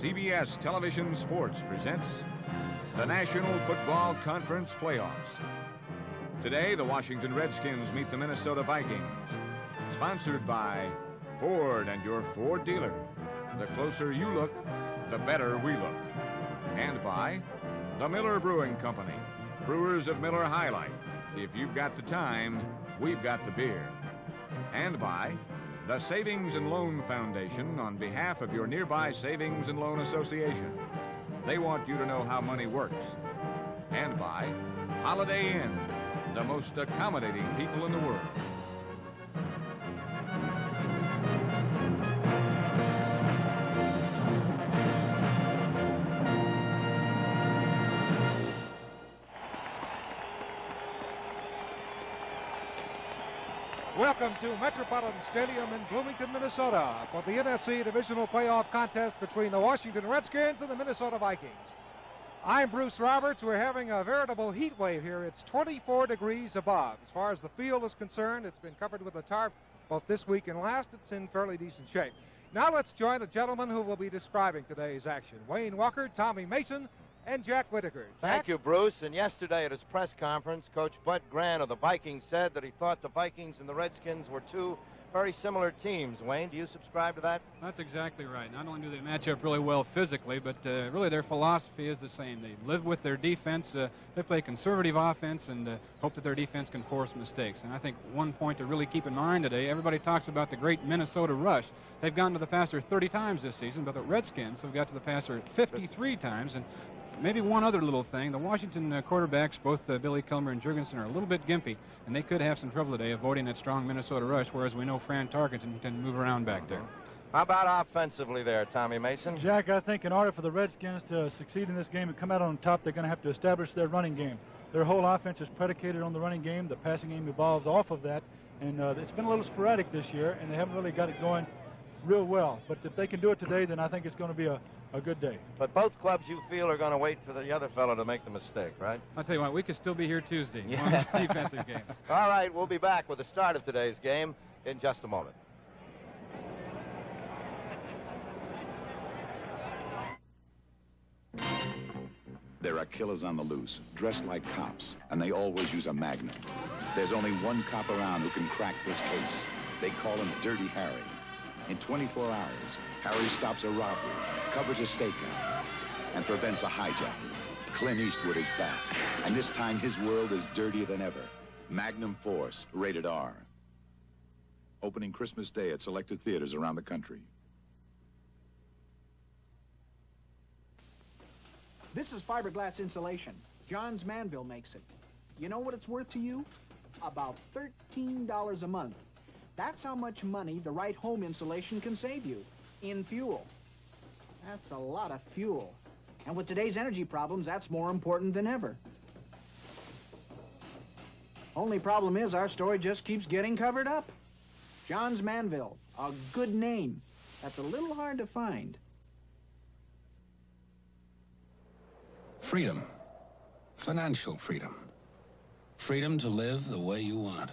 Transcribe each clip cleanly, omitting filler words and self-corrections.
CBS Television Sports presents the National Football Conference Playoffs. Today, the Washington Redskins meet the Minnesota Vikings. Sponsored by Ford and your Ford dealer. The closer you look, the better we look. And by the Miller Brewing Company, brewers of Miller High Life. If you've got the time, we've got the beer. And by the Savings and Loan Foundation on behalf of your nearby Savings and Loan Association. They want you to know how money works. And by Holiday Inn, the most accommodating people in the world. Welcome to Metropolitan Stadium in Bloomington, Minnesota for the NFC Divisional Playoff contest between the Washington Redskins and the Minnesota Vikings. I'm Bruce Roberts. We're having a veritable heat wave here. It's 24 degrees above. As far as the field is concerned, it's been covered with a tarp both this week and last. It's in fairly decent shape. Now let's join the gentlemen who will be describing today's action. Wayne Walker, Tommy Mason, and Jack Whitaker. Thank you, Bruce. And yesterday at his press conference, Coach Bud Grant of the Vikings said that he thought the Vikings and the Redskins were two very similar teams. Wayne, do you subscribe to that? That's exactly right. Not only do they match up really well physically, but really their philosophy is the same. They live with their defense. They play conservative offense and hope that their defense can force mistakes. And I think one point to really keep in mind today, everybody talks about the great Minnesota rush. They've gone to the passer 30 times this season, but the Redskins have got to the passer 53 times. And maybe one other little thing, the Washington quarterbacks, both Billy Kilmer and Jurgensen, are a little bit gimpy, and they could have some trouble today avoiding that strong Minnesota rush, whereas we know Fran Tarkenton can move around back there. How about offensively there, Tommy Mason? Jack, I think in order for the Redskins to succeed in this game and come out on top, they're going to have to establish their running game. Their whole offense is predicated on the running game. The passing game evolves off of that, and it's been a little sporadic this year, and they haven't really got it going real well. But if they can do it today, then I think it's going to be a good day. But both clubs, you feel, are going to wait for the other fellow to make the mistake, right? I'll tell you what, we could still be here Tuesday Yeah. on this defensive game. All right, we'll be back with the start of today's game in just a moment. There are killers on the loose, dressed like cops, and they always use a magnum. There's only one cop around who can crack this case. They call him Dirty Harry. In 24 hours, Harry stops a robbery, covers a stakeout, and prevents a hijacking. Clint Eastwood is back, and this time his world is dirtier than ever. Magnum Force, rated R. Opening Christmas Day at selected theaters around the country. This is fiberglass insulation. John's Manville makes it. You know what it's worth to you? About $13 a month. That's how much money the right home insulation can save you in fuel. That's a lot of fuel. And with today's energy problems, that's more important than ever. Only problem is our story just keeps getting covered up. John's Manville, a good name. That's a little hard to find. Freedom. Financial freedom. Freedom to live the way you want.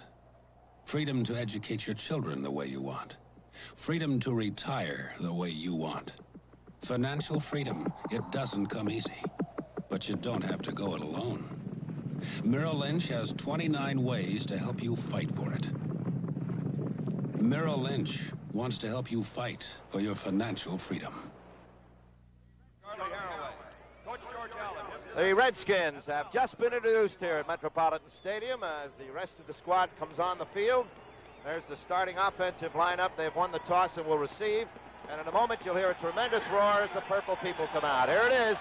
Freedom to educate your children the way you want. Freedom to retire the way you want. Financial freedom, it doesn't come easy. But you don't have to go it alone. Merrill Lynch has 29 ways to help you fight for it. Merrill Lynch wants to help you fight for your financial freedom. The Redskins have just been introduced here at Metropolitan Stadium as the rest of the squad comes on the field. There's the starting offensive lineup. They've won the toss and will receive. And in a moment, you'll hear a tremendous roar as the purple people come out. Here it is.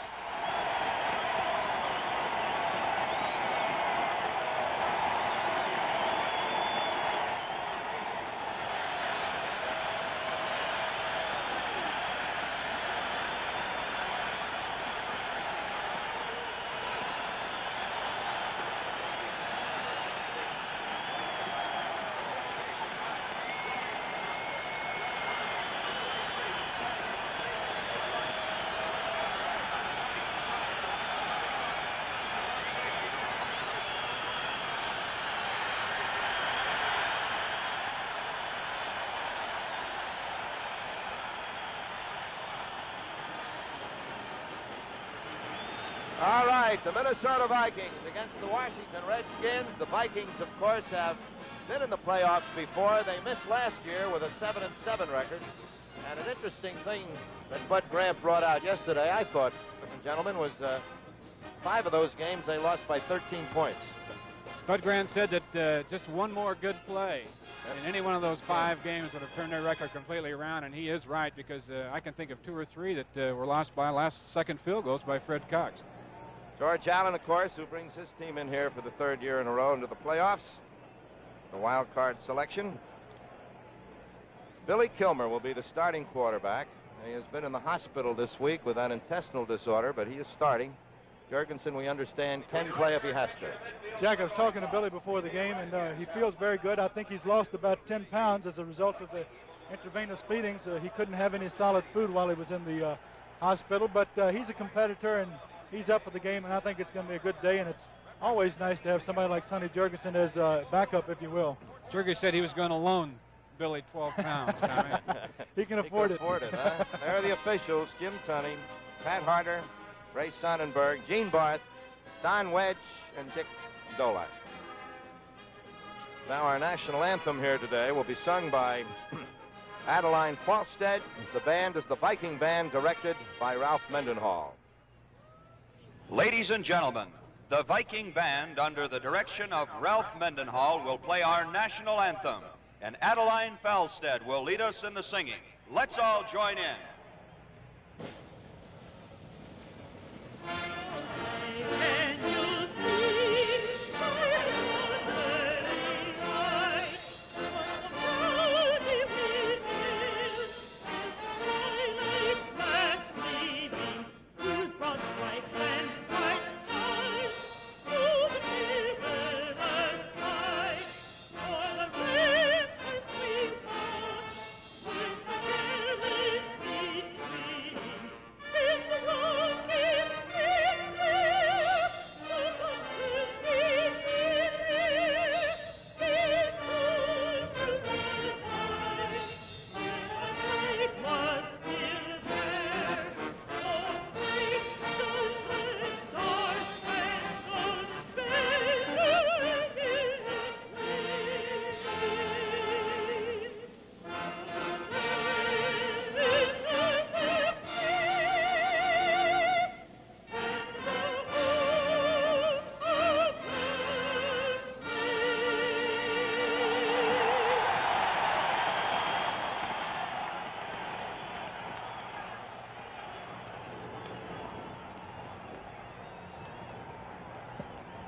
right, the Minnesota Vikings against the Washington Redskins. The Vikings, of course, have been in the playoffs before. They missed last year with a 7-7 record. And an interesting thing that Bud Grant brought out yesterday, I thought, gentlemen, was 5 of those games they lost by 13 points. Bud Grant said that just one more good play in any one of those 5 games would have turned their record completely around, and he is right, because I can think of 2 or 3 that were lost by last-second field goals by Fred Cox. George Allen, of course, who brings his team in here for the 3rd year in a row into the playoffs. The wild card selection. Billy Kilmer will be the starting quarterback. He has been in the hospital this week with an intestinal disorder, but he is starting. Jurgensen, we understand, can play if he has to. Jack, I was talking to Billy before the game, and he feels very good. I think he's lost about 10 pounds as a result of the intravenous feedings. He couldn't have any solid food while he was in the hospital, but he's a competitor, and he's up for the game, and I think it's going to be a good day, and it's always nice to have somebody like Sonny Jurgensen as backup, if you will. Jurgensen said he was going to loan Billy 12 pounds. He can afford it. Huh? There are the officials: Jim Tunney, Pat Harder, Ray Sonnenberg, Gene Barth, Don Wedge, and Dick Dolak. Now our national anthem here today will be sung by Adeline Falstead. The band is the Viking Band, directed by Ralph Mendenhall. Ladies and gentlemen, the Viking Band, under the direction of Ralph Mendenhall, will play our national anthem, and Adeline Falstead will lead us in the singing. Let's all join in.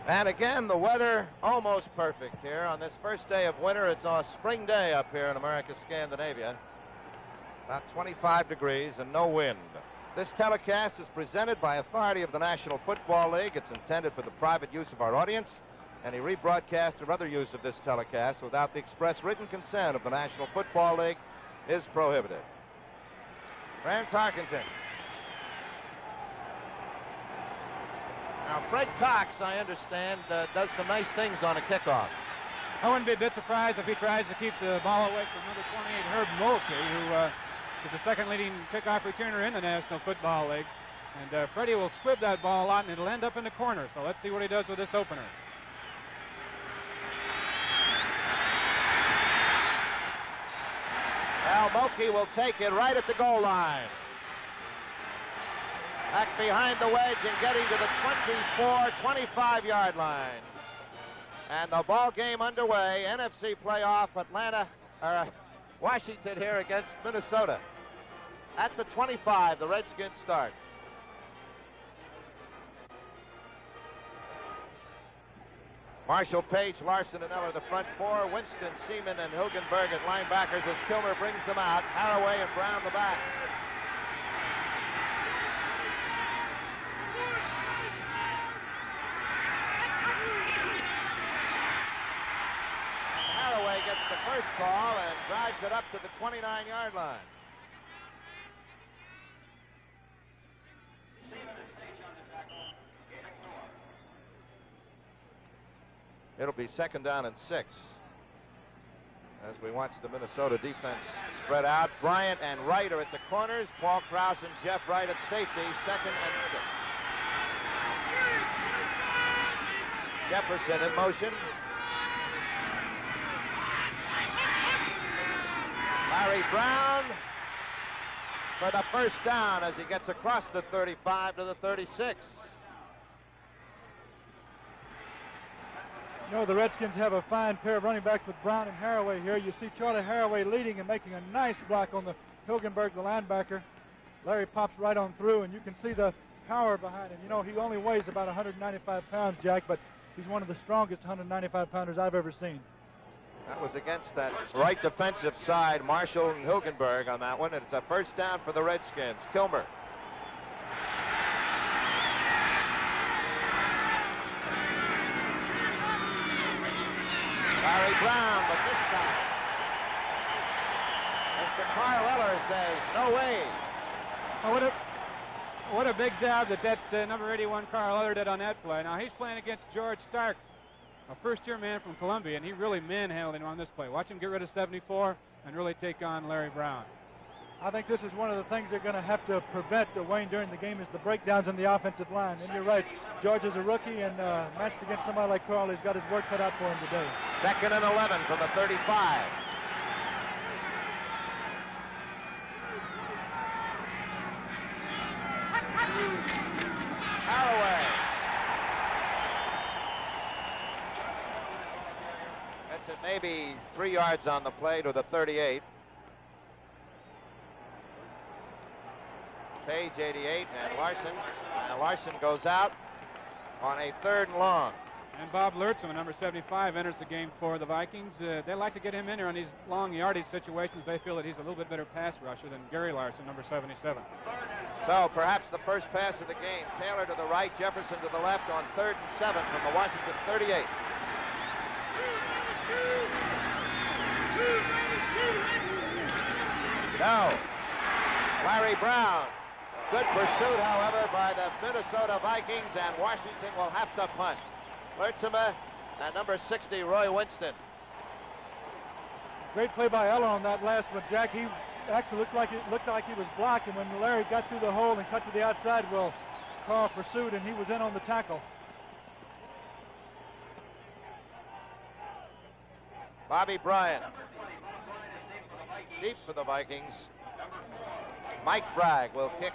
And again, the weather almost perfect here on this first day of winter. It's a spring day up here in America, Scandinavia. About 25 degrees and no wind. This telecast is presented by authority of the National Football League. It's intended for the private use of our audience. Any rebroadcast or other use of this telecast without the express written consent of the National Football League is prohibited. Grant Tarkenton. Now, Fred Cox, I understand, does some nice things on a kickoff. I wouldn't be a bit surprised if he tries to keep the ball away from number 28, Herb Mulkey, who is the second leading kickoff returner in the National Football League. And Freddie will squib that ball a lot, and it'll end up in the corner. So let's see what he does with this opener. Well, Mulkey will take it right at the goal line. Back behind the wedge and getting to the 24-25-yard line. And the ball game underway. NFC playoff, Washington here against Minnesota. At the 25, the Redskins start. Marshall, Page, Larson, and Eller, the front four. Winston, Seaman, and Hilgenberg at linebackers as Kilmer brings them out. Haraway and Brown the back. Haraway gets the first call and drives it up to the 29-yard line. It'll be 2nd down and 6 as we watch the Minnesota defense spread out. Bryant and Wright are at the corners. Paul Krause and Jeff Wright at safety. 2nd and 6. Jefferson in motion. Larry Brown for the first down as he gets across the 35 to the 36. You know, the Redskins have a fine pair of running backs with Brown and Haraway here. You see Charlie Haraway leading and making a nice block on the Hilgenberg, the linebacker. Larry pops right on through, and you can see the power behind him. You know, he only weighs about 195 pounds, Jack, but he's one of the strongest 195-pounders I've ever seen. That was against that right defensive side, Marshall and Hilgenberg on that one, and it's a first down for the Redskins. Kilmer. Larry Brown, but this time, Mr. Carl Eller says, no way. Oh, what a big job that number 81 Carl Eller did on that play. Now, he's playing against George Stark, a first-year man from Columbia, and he really manhandled him on this play. Watch him get rid of 74 and really take on Larry Brown. I think this is one of the things they're going to have to prevent, Wayne, during the game is the breakdowns in the offensive line. And you're right, George is a rookie, and matched against somebody like Carl, he's got his work cut out for him today. 2nd and 11 from the 35. Haraway. That's it, maybe 3 yards on the play to the 38. Page 88 and Larson. And Larson goes out on a 3rd and long. And Bob Lurtzman, number 75, enters the game for the Vikings. They like to get him in there on these long yardage situations. They feel that he's a little bit better pass rusher than Gary Larson, number 77. So perhaps the first pass of the game. Taylor to the right, Jefferson to the left on 3rd and 7 from the Washington 38. No. Larry Brown. Good pursuit, however, by the Minnesota Vikings, and Washington will have to punt. Lurtzema and number 60, Roy Winston. Great play by Eller on that last one, Jack. He actually looked like he was blocked, and when Larry got through the hole and cut to the outside, well, Carl pursued, and he was in on the tackle. Bobby Bryant. Deep for the Vikings. Mike Bragg will kick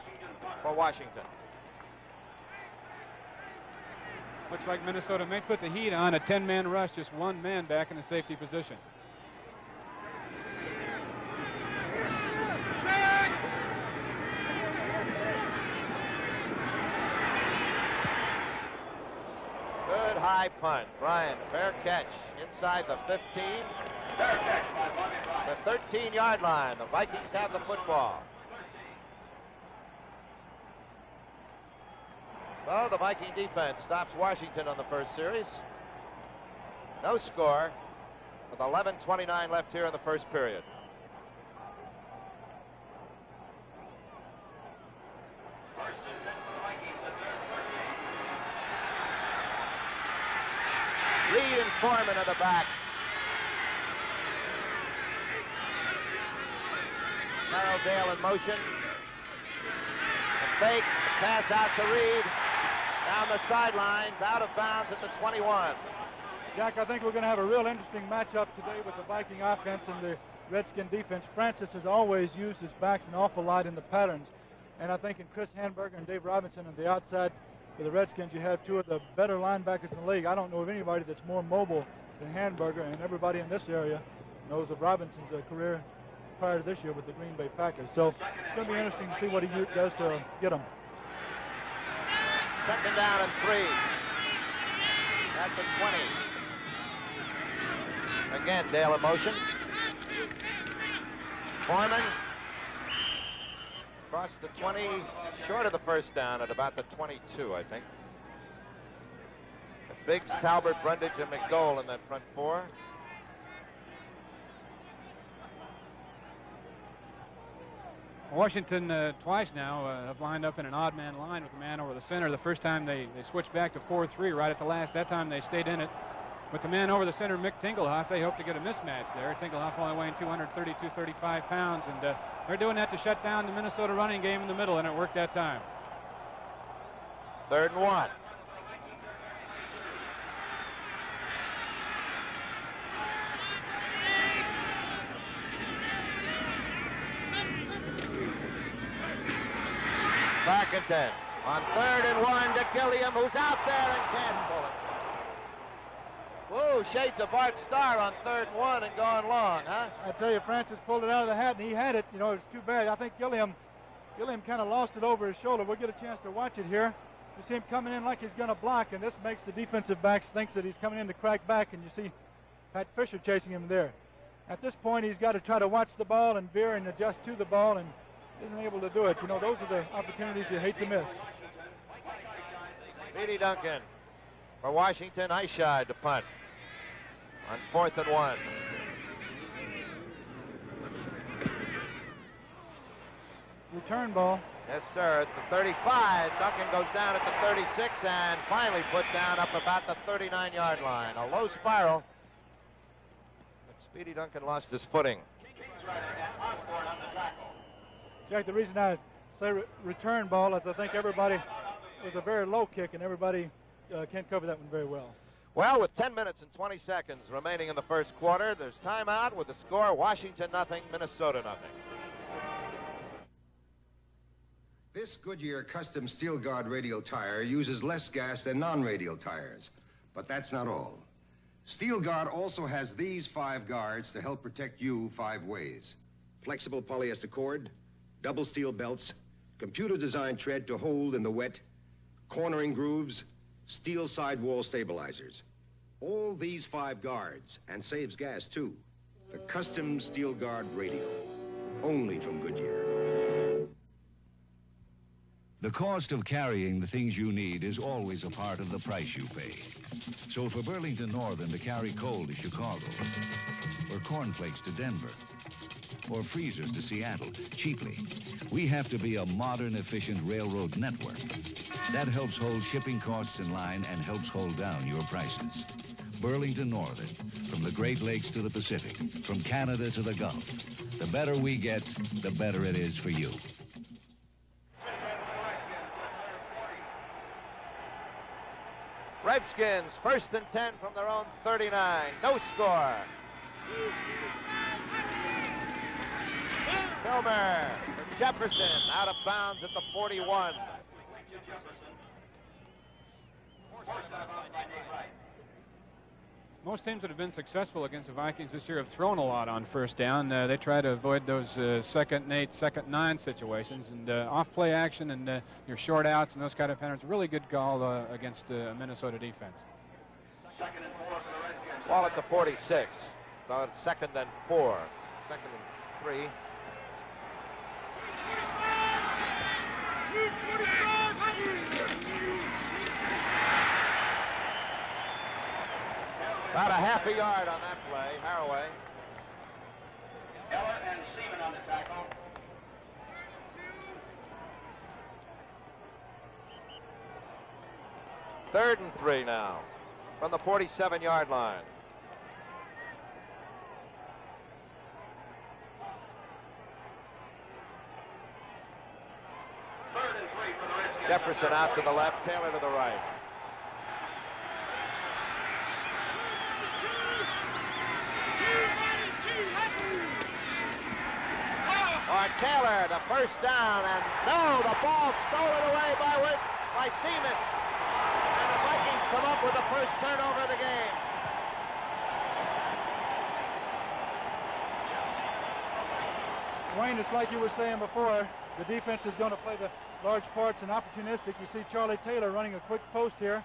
for Washington. Looks like Minnesota may put the heat on a 10-man rush, just one man back in the safety position. Good high punt. Bryant, fair catch inside the 15. The 13-yard line. The Vikings have the football. So the Viking defense stops Washington on the first series. No score with 11:29 left here in the first period. Reed and Foreman are the backs. Merrildale in motion. The fake, the pass out to Reed. Down the sidelines, out of bounds at the 21. Jack, I think we're going to have a real interesting matchup today with the Viking offense and the Redskin defense. Francis has always used his backs an awful lot in the patterns. And I think in Chris Handberger and Dave Robinson on the outside for the Redskins, you have two of the better linebackers in the league. I don't know of anybody that's more mobile than Handberger, and everybody in this area knows of Robinson's career prior to this year with the Green Bay Packers. So it's going to be interesting to see what he does to get them. 2nd down and 3 at the 20. Again, Dale in motion. Foreman across the 20, short of the first down at about the 22, I think. Biggs, Talbert, Brundage, and McDowell in that front four. Washington twice now have lined up in an odd man line with a man over the center. The first time they switched back to 4-3 right at the last. That time they stayed in it with the man over the center, Mick Tingelhoff. They hope to get a mismatch there. Tingelhoff only weighing 235 pounds, and they're doing that to shut down the Minnesota running game in the middle, and it worked that time. 3rd and 1. Back and 10. On 3rd and 1 to Gilliam, who's out there and can't pull it. Whoa, shades of Art Starr on 3rd and 1 and going long, huh? I tell you, Francis pulled it out of the hat, and he had it. You know, it's too bad. I think Gilliam kind of lost it over his shoulder. We'll get a chance to watch it here. You see him coming in like he's going to block, and this makes the defensive backs think that he's coming in to crack back, and you see Pat Fisher chasing him there. At this point, he's got to try to watch the ball and veer and adjust to the ball, and isn't able to do it. You know, those are the opportunities you hate to miss. Speedy Duncan for Washington. Eyeshide to punt on 4th and 1. Return ball. Yes, sir. At the 35, Duncan goes down at the 36 and finally put down up about the 39-yard line. A low spiral. But Speedy Duncan lost his footing. Jack, the reason I say return ball is I think everybody, it was a very low kick, and everybody can't cover that one very well. Well, with 10 minutes and 20 seconds remaining in the first quarter, there's timeout with the score Washington nothing, Minnesota nothing. This Goodyear custom steel guard radial tire uses less gas than non-radial tires. But that's not all. Steel Guard also has these 5 guards to help protect you 5 ways. Flexible polyester cord, double steel belts, computer-designed tread to hold in the wet, cornering grooves, steel sidewall stabilizers. All these 5 guards, and saves gas too. The custom steel guard radial, only from Goodyear. The cost of carrying the things you need is always a part of the price you pay. So for Burlington Northern to carry coal to Chicago, or cornflakes to Denver, or freezers to Seattle cheaply, we have to be a modern, efficient railroad network. That helps hold shipping costs in line and helps hold down your prices. Burlington Northern, from the Great Lakes to the Pacific, from Canada to the Gulf. The better we get, the better it is for you. Redskins, 1st and 10 from their own 39. No score. Kilmer for Jefferson, out of bounds at the 41. Most teams that have been successful against the Vikings this year have thrown a lot on first down. They try to avoid those 2nd and 8, 2nd and 9 situations, and off-play action and your short outs and those kind of patterns. Really good call against Minnesota defense. 2nd and 4 for the Redskins. Ball at the 46. So it's 2nd and 4. 2nd and 3. About a half a yard on that play. Haraway. Keller and Seaman on the tackle. Third and 3 now from the 47-yard line. Third and 3 for the Redskins. Jefferson out to the left, Taylor to the right. Taylor, the first down, and no, the ball stolen away by Seaman. And the Vikings come up with the first turnover of the game. Wayne, it's like you were saying before, the defense is going to play the large parts and opportunistic. You see Charlie Taylor running a quick post here,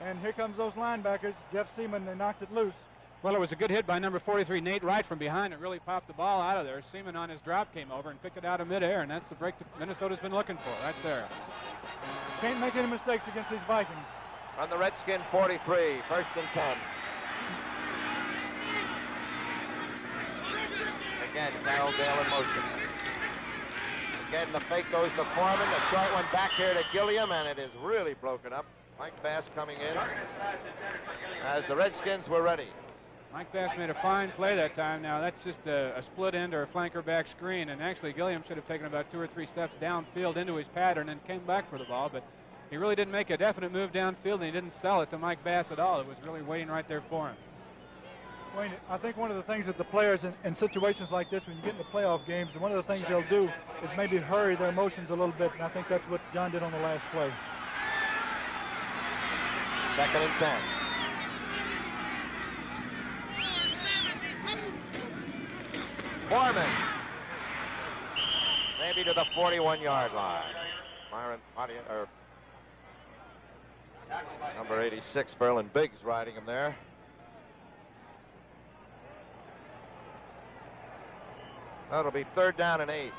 and here comes those linebackers. Jeff Seaman, they knocked it loose. Well, it was a good hit by number 43, Nate Wright, from behind. It really popped the ball out of there. Seaman on his drop came over and picked it out of midair, and that's the break that Minnesota's been looking for right there. Can't make any mistakes against these Vikings. On the Redskin 43, 1st and 10. Again, Carroll Dale in motion. Again, the fake goes to Foreman. The short one back here to Gilliam, and it is really broken up. Mike Bass coming in as the Redskins were ready. Mike Bass made a fine play that time. Now, that's just a split end or a flanker back screen, and actually Gilliam should have taken about 2 or 3 steps downfield into his pattern and came back for the ball, but he really didn't make a definite move downfield, and he didn't sell it to Mike Bass at all. It was really waiting right there for him. Wayne, I think one of the things that the players in situations like this, when you get into playoff games, one of the things they'll do is maybe hurry their motions a little bit, and I think that's what John did on the last play. 2nd and 10. Foreman. Maybe to the 41-yard line. Myron Pottier, or number 86, Berlin Biggs, riding him there. That'll be 3rd down and 8.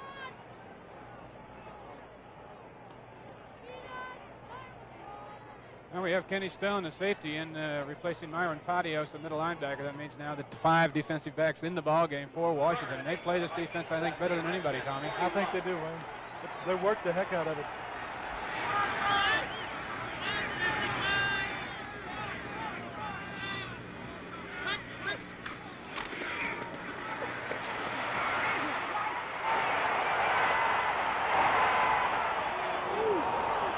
Now we have Kenny Stone, the safety, in replacing Myron Patios, the middle linebacker. That means now that 5 defensive backs in the ball game for Washington. And they play this defense, I think, better than anybody, Tommy. I think they do, Wayne. They work the heck out of it.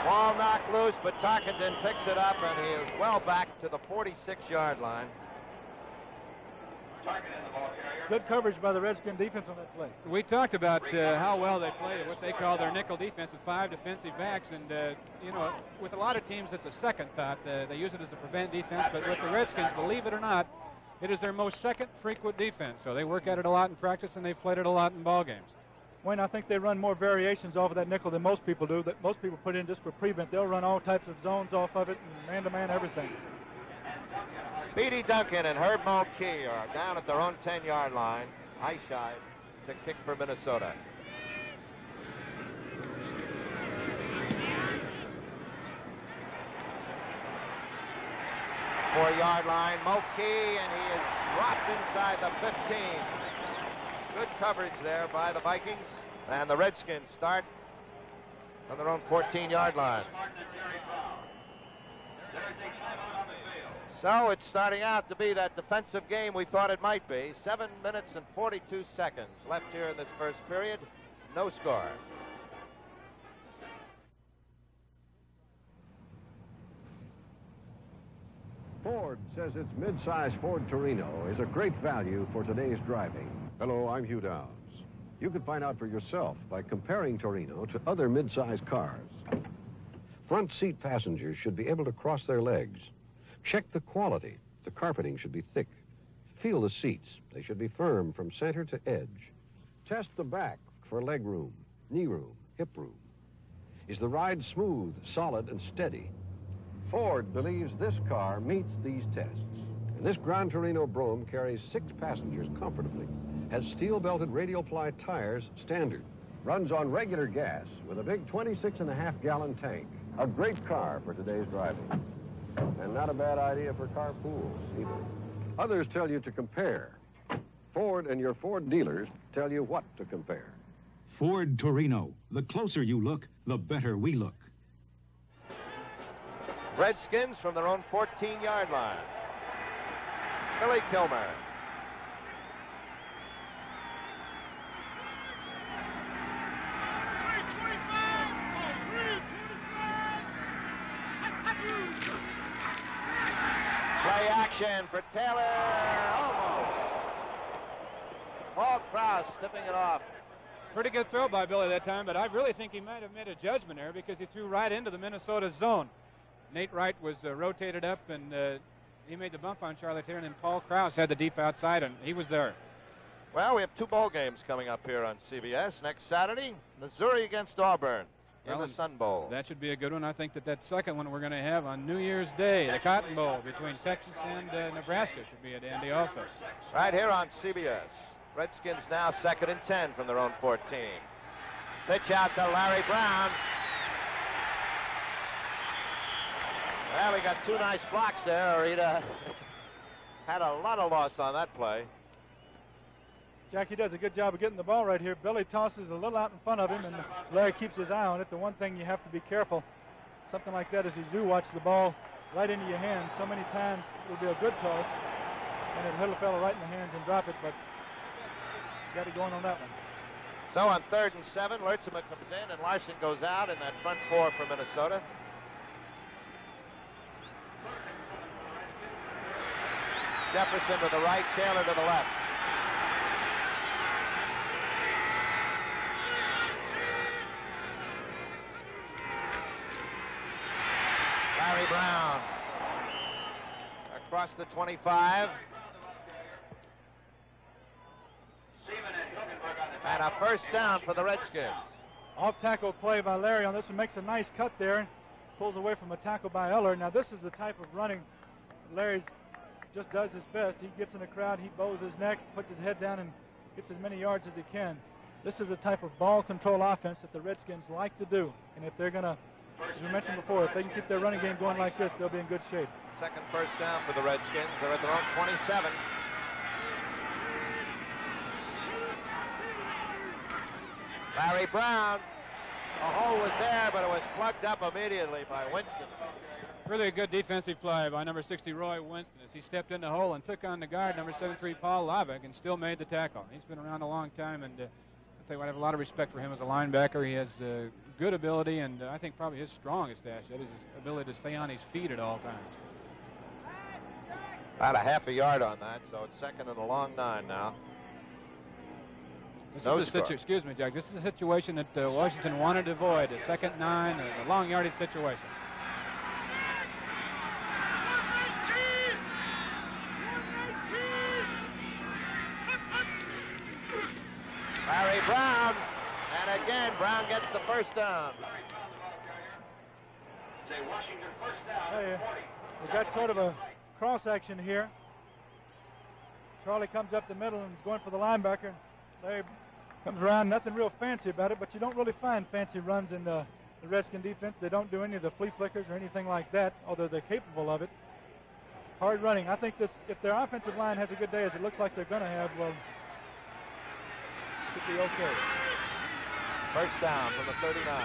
Ball knocked loose, but Tarkenton picks it up, and he is well back to the 46-yard line. Good coverage by the Redskin defense on that play. We talked about how well they play what they call their nickel defense with 5 defensive backs, and you know, with a lot of teams it's a second thought. They use it as a prevent defense, but with the Redskins, believe it or not, it is their most second frequent defense. So they work at it a lot in practice, and they've played it a lot in ball games. Wayne, I think they run more variations off of that nickel than most people do. That most people put in just for prevent. They'll run all types of zones off of it, and man-to-man everything. Speedy Duncan and Herb Mulkey are down at their own 10-yard line. Highshide to kick for Minnesota. Four-yard line, Mulkey, and he is dropped inside the 15. Good coverage there by the Vikings, and the Redskins start on their own 14-yard line. So it's starting out to be that defensive game we thought it might be. 7 minutes and 42 seconds left here in this first period. No score. Ford says its mid-size Ford Torino is a great value for today's driving. Hello, I'm Hugh Downs. You can find out for yourself by comparing Torino to other mid-size cars. Front seat passengers should be able to cross their legs. Check the quality. The carpeting should be thick. Feel the seats. They should be firm from center to edge. Test the back for leg room, knee room, hip room. Is the ride smooth, solid, and steady? Ford believes this car meets these tests. And this Gran Torino Brougham carries 6 passengers comfortably, has steel-belted radial ply tires standard, runs on regular gas with a big 26.5-gallon tank. A great car for today's driving. And not a bad idea for carpools, either. Others tell you to compare. Ford and your Ford dealers tell you what to compare. Ford Torino. The closer you look, the better we look. Redskins from their own 14-yard line. Billy Kilmer. Play action for Taylor. Almost. Paul Krause tipping it off. Pretty good throw by Billy that time, but I really think he might have made a judgment error because he threw right into the Minnesota zone. Nate Wright was rotated up, and he made the bump on Charlie Taylor, and then Paul Krause had the deep outside, and he was there. Well, we have 2 bowl games coming up here on CBS. Next Saturday, Missouri against Auburn in the Sun Bowl. That should be a good one. I think that second one we're going to have on New Year's Day, the Cotton Bowl between Texas and Nebraska, should be a dandy also. Right here on CBS. Redskins now 2nd and 10 from their own 14. Pitch out to Larry Brown. Well, he got 2 nice blocks there, or he'd had a lot of loss on that play. Jackie does a good job of getting the ball right here. Billy tosses a little out in front of him, and Larry keeps his eye on it. The one thing you have to be careful, something like that, is you do watch the ball right into your hands. So many times it will be a good toss, and it'll hit a fellow right in the hands and drop it, but got it going on that one. So on 3rd and 7, Lertzema comes in, and Larson goes out in that front 4 for Jefferson to the right, Taylor to the left. Larry Brown across the 25. And a first down for the Redskins. Off-tackle play by Larry on this one, makes a nice cut there, pulls away from a tackle by Eller. Now this is the type of running Larry just does his best. He gets in the crowd, he bows his neck, puts his head down, and gets as many yards as he can. This is a type of ball control offense that the Redskins like to do. And if they're going to, as we mentioned before, if they can keep their running game going like this, they'll be in good shape. Second first down for the Redskins. They're at their own 27. Larry Brown. A hole was there, but it was plugged up immediately by Winston. Really a good defensive play by number 60, Roy Winston, as he stepped in the hole and took on the guard, number 73, Paul Lavick, and still made the tackle. He's been around a long time, and I'll tell you what, I have a lot of respect for him as a linebacker. He has good ability, and I think probably his strongest asset is his ability to stay on his feet at all times. About a half a yard on that, so it's second and a long 9 now. Excuse me, Jack. This is a situation that Washington wanted to avoid, a second 9, a long yardage situation. Larry Brown, and again, Brown gets the first down. We've got sort of a cross action here. Charlie comes up the middle and is going for the linebacker. Larry comes around, nothing real fancy about it, but you don't really find fancy runs in the Redskin defense. They don't do any of the flea flickers or anything like that, although they're capable of it. Hard running. I think this, if their offensive line has a good day, as it looks like they're going to have, well, should be okay. First down from the 39.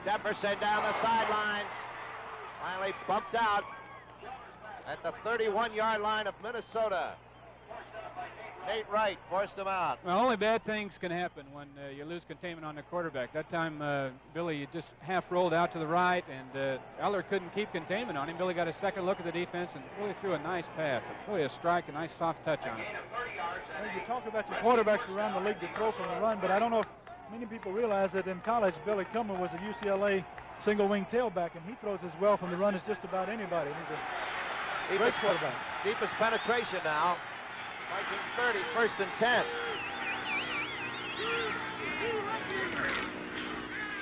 Jefferson down the sidelines. Finally bumped out at the 31-yard line of Minnesota. Nate Wright forced him out. Well, only bad things can happen when you lose containment on the quarterback. That time, Billy just half rolled out to the right, and Eller couldn't keep containment on him. Billy got a second look at the defense and really threw a nice pass. Really a strike, a nice soft touch on it. Well, you talk about your quarterbacks around the league that throw from the run, but I don't know if many people realize that in college, Billy Tillman was a UCLA single-wing tailback, and he throws as well from the run as just about anybody. He's a great quarterback. Deepest penetration now. Viking 30, first and 10.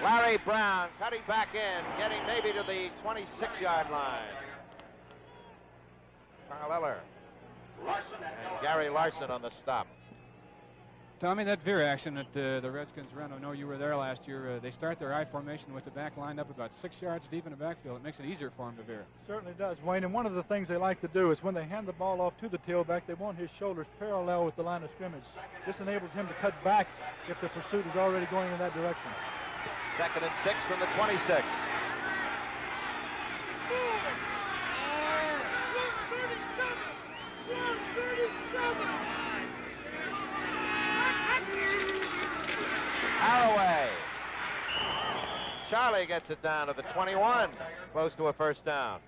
Larry Brown cutting back in, getting maybe to the 26-yard line. Carl Eller and Gary Larson on the stop. Tommy, that veer action that the Redskins run, I know you were there last year. They start their I formation with the back lined up about 6 yards deep in the backfield. It makes it easier for them to veer. Certainly does, Wayne. And one of the things they like to do is when they hand the ball off to the tailback, they want his shoulders parallel with the line of scrimmage. This enables him to cut back if the pursuit is already going in that direction. Second and 6 from the 26. Haraway. Charlie gets it down to the 21, close to a first down.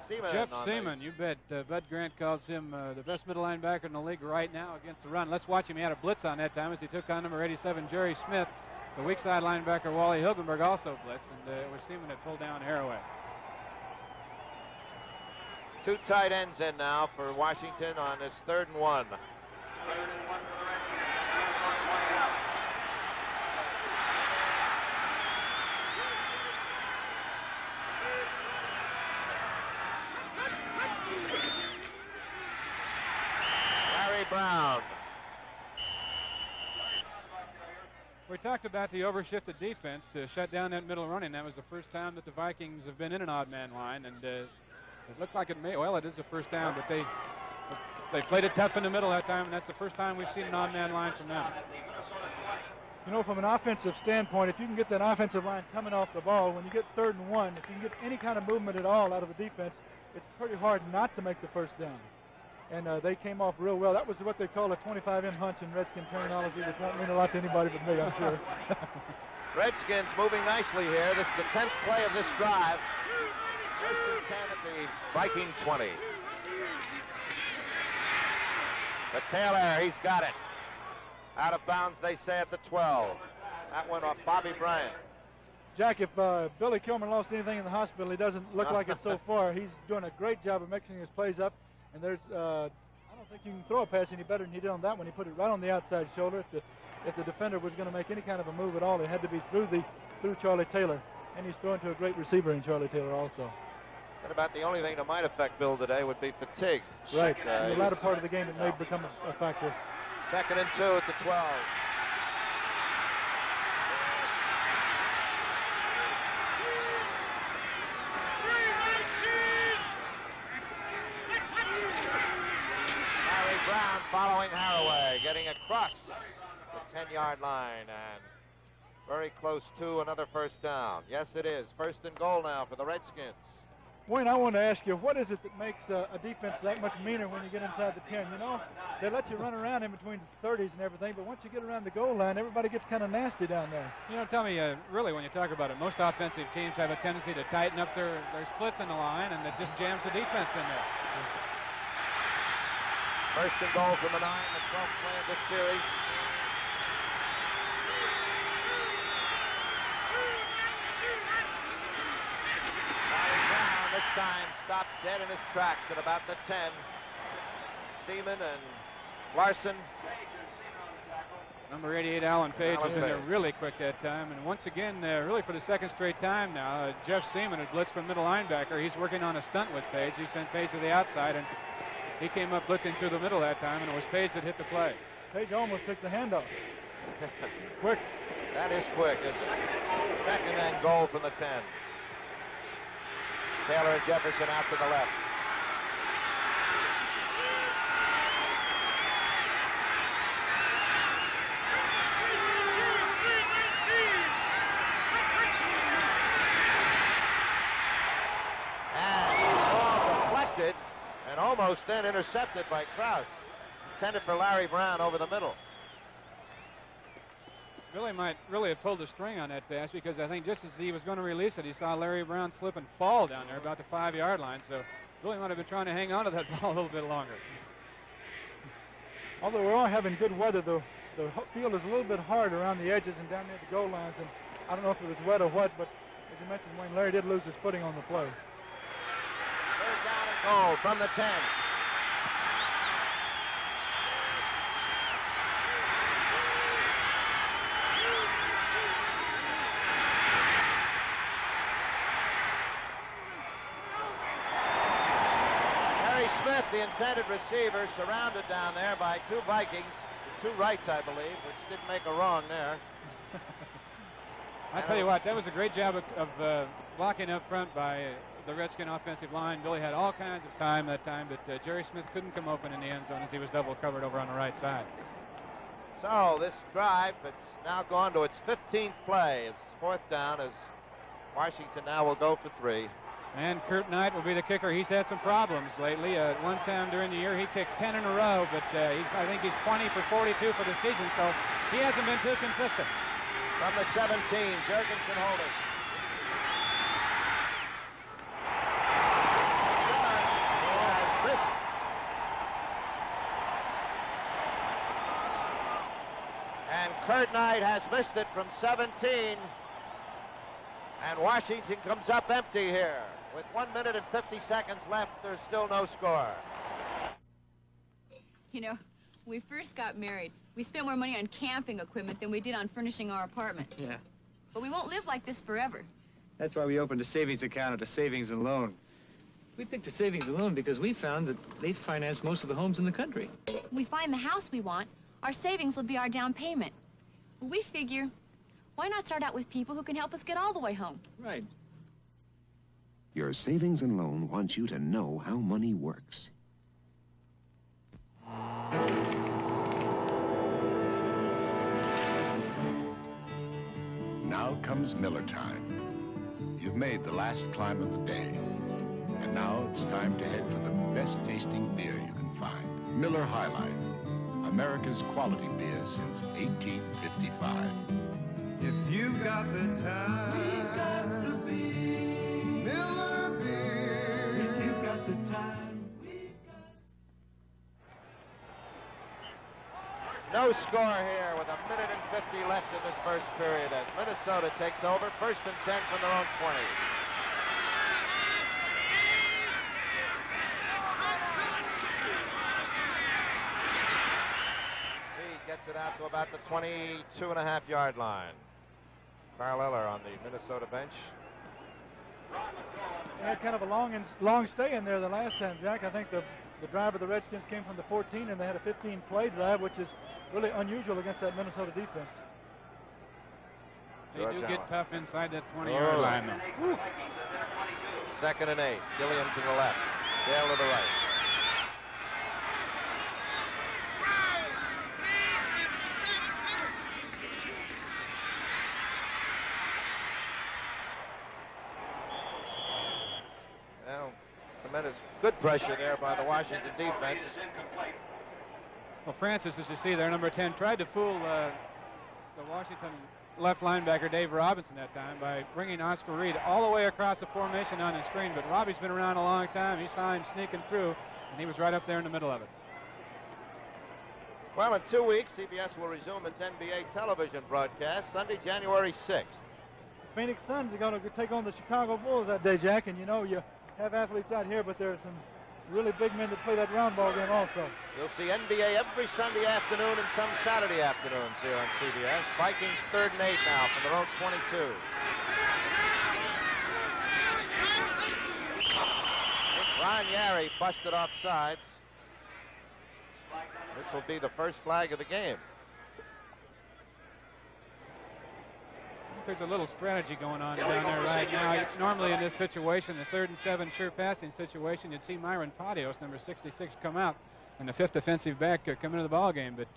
Jeff Seaman, you bet. Bud Grant calls him the best middle linebacker in the league right now against the run. Let's watch him. He had a blitz on that time as he took on number 87, Jerry Smith. The weak side linebacker, Wally Hilgenberg, also blitzed, and it was Seaman that pulled down Haraway. 2 tight ends in now for Washington on this 3rd and 1. Larry Brown. We talked about the overshifted defense to shut down that middle running. That was the first time that the Vikings have been in an odd man line, and it looked like it may. Well, it is the first down, but they played it tough in the middle that time, and that's the first time we've seen an odd man line from them. You know, from an offensive standpoint, if you can get that offensive line coming off the ball, when you get 3rd and 1, if you can get any kind of movement at all out of the defense, it's pretty hard not to make the first down. and they came off real well. That was what they call a 25-M hunch in Redskin terminology, which won't mean a lot to anybody but me, I'm sure. Redskins moving nicely here. This is the 10th play of this drive. First and 10 at the Viking 20. But Taylor, he's got it. Out of bounds, they say, at the 12. That one off Bobby Bryant. Jack, if Billy Kilmer lost anything in the hospital, he doesn't look like it so far. He's doing a great job of mixing his plays up. And there's, I don't think you can throw a pass any better than he did on that one. He put it right on the outside shoulder. If the defender was going to make any kind of a move at all, it had to be through Charlie Taylor. And he's throwing to a great receiver in Charlie Taylor also. And about the only thing that might affect Bill today would be fatigue. Right. In the latter part of the game, it may become a factor. 2nd and 2 at the 12. Larry Brown following Haraway, getting across the 10-yard line, and very close to another first down. Yes, it is. 1st and goal now for the Redskins. Wayne, I want to ask you, what is it that makes a defense that much meaner when you get inside the 10? You know, they let you run around in between the 30s and everything, but once you get around the goal line, everybody gets kind of nasty down there. You know, Tommy, really, when you talk about it, most offensive teams have a tendency to tighten up their splits in the line, and it just jams the defense in there. 1st and goal from the 9, the 12th play of this series. This time stopped dead in his tracks at about the 10. Seaman and Larson. Number 88, Alan Page, was in there really quick that time. And once again, really for the 2nd straight time now, Jeff Seaman had blitzed from middle linebacker. He's working on a stunt with Page. He sent Page to the outside, and he came up blitzing through the middle that time, and it was Page that hit the play. Page almost took the handoff. Quick. That is quick. It's 2nd and goal from the 10. Taylor and Jefferson out to the left. And the ball deflected and almost then intercepted by Krause. Intended for Larry Brown over the middle. Billy might really have pulled the string on that pass, because I think just as he was going to release it, he saw Larry Brown slip and fall down there about the 5-yard line. So Billy might have been trying to hang on to that ball a little bit longer. Although we're all having good weather, the field is a little bit hard around the edges and down near the goal lines. And I don't know if it was wet or what, but as you mentioned, Wayne, Larry did lose his footing on the play. 3rd down and goal from the 10. Smith, the intended receiver, surrounded down there by 2 Vikings, the 2 rights, I believe, which didn't make a wrong there. I tell you what, that was a great job of blocking up front by the Redskin offensive line. Billy had all kinds of time that time, but Jerry Smith couldn't come open in the end zone as he was double covered over on the right side. So this drive, it's now gone to its 15th play. It's 4th down as Washington now will go for 3. And Kurt Knight will be the kicker. He's had some problems lately. One time during the year, he kicked 10 in a row, but I think he's 20 for 42 for the season, so he hasn't been too consistent. From the 17, Jurgensen holding. And Kurt Knight has missed it from 17. And Washington comes up empty here. With 1 minute and 50 seconds left, there's still no score. You know, when we first got married, we spent more money on camping equipment than we did on furnishing our apartment. Yeah. But we won't live like this forever. That's why we opened a savings account at a savings and loan. We picked a savings and loan because we found that they finance most of the homes in the country. When we find the house we want, our savings will be our down payment. Well, we figure, why not start out with people who can help us get all the way home? Right. Your savings and loan wants you to know how money works. Now comes Miller time. You've made the last climb of the day. And now it's time to head for the best tasting beer you can find. Miller High Life, America's quality beer since 1855. If you got the time, we got the beer. Miller beer. If you got the time, we got. No score here with 1:50 left in this first period as Minnesota takes over. 1st and 10 from their own 20. Gets it out to about the 22.5-yard line. Carl Eller on the Minnesota bench. They had kind of a long stay in there the last time, Jack. I think the drive of the Redskins came from the 14, and they had a 15-play drive, which is really unusual against that Minnesota defense. They do get tough inside that 20-yard line, though. Woo. 2nd and 8. Gilliam to the left. Dale to the right. Tremendous good pressure there by the Washington defense. Well, Francis, as you see there, number 10, tried to fool the Washington left linebacker Dave Robinson that time by bringing Oscar Reed all the way across the formation on his screen. But Robbie's been around a long time. He saw him sneaking through, and he was right up there in the middle of it. Well, in 2 weeks, CBS will resume its NBA television broadcast Sunday, January 6th. Phoenix Suns are going to take on the Chicago Bulls that day, Jack, and you know you have athletes out here, but there are some really big men that play that round ball game also. You'll see NBA every Sunday afternoon and some Saturday afternoons here on CBS. Vikings 3rd and 8 now from their own 22. Ron Yari busted off sides. This will be the first flag of the game. There's a little strategy going on down there right now. Normally in this situation, the 3rd and 7 sure passing situation, you'd see Myron Patios, number 66, come out and the 5th defensive back come into the ball game. But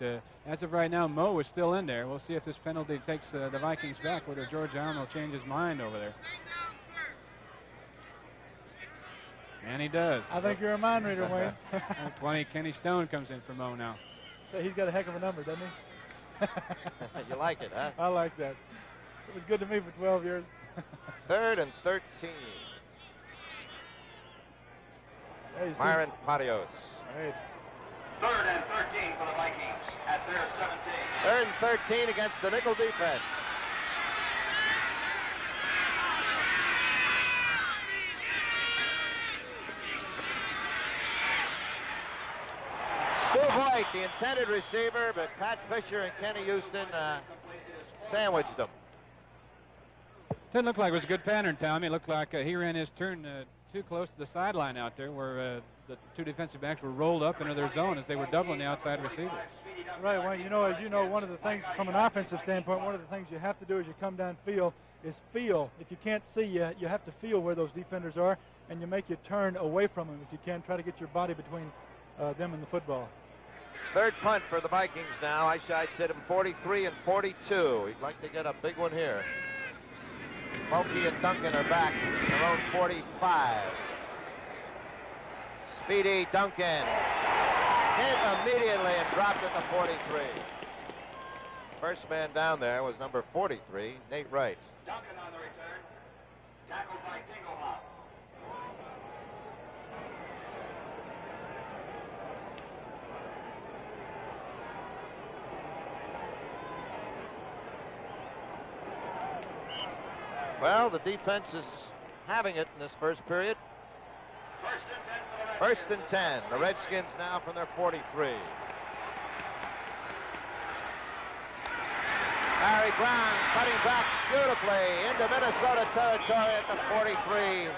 as of right now, Moe is still in there. We'll see if this penalty takes the Vikings back, whether George Allen will change his mind over there. And he does. I think you're a mind reader, Wayne. 20, Kenny Stone comes in for Moe now. So he's got a heck of a number, doesn't he? You like it, huh? I like that. It was good to me for 12 years. 3rd and 13. Myron Patios. Right. 3rd and 13 for the Vikings at their 17. 3rd and 13 against the nickel defense. Stu White, the intended receiver, but Pat Fisher and Kenny Houston sandwiched them. Didn't look like it was a good pattern, Tommy. It looked like he ran his turn too close to the sideline out there where the 2 defensive backs were rolled up into their zone as they were doubling the outside receivers. Right, well, you know, as you know, one of the things from an offensive standpoint, one of the things you have to do as you come downfield is feel. If you can't see, you have to feel where those defenders are, and you make your turn away from them if you can. Try to get your body between them and the football. 3rd punt for the Vikings now. Eyeshide said him 43 and 42. He'd like to get a big one here. Mulkey and Duncan are back in their own 45. Speedy Duncan hit immediately and dropped at the 43. First man down there was number 43, Nate Wright. Duncan on the return. Tackled by Dinglehop. Well, the defense is having it in this first period. 1st and 10. The Redskins now from their 43. Larry Brown cutting back beautifully into Minnesota territory at the 43.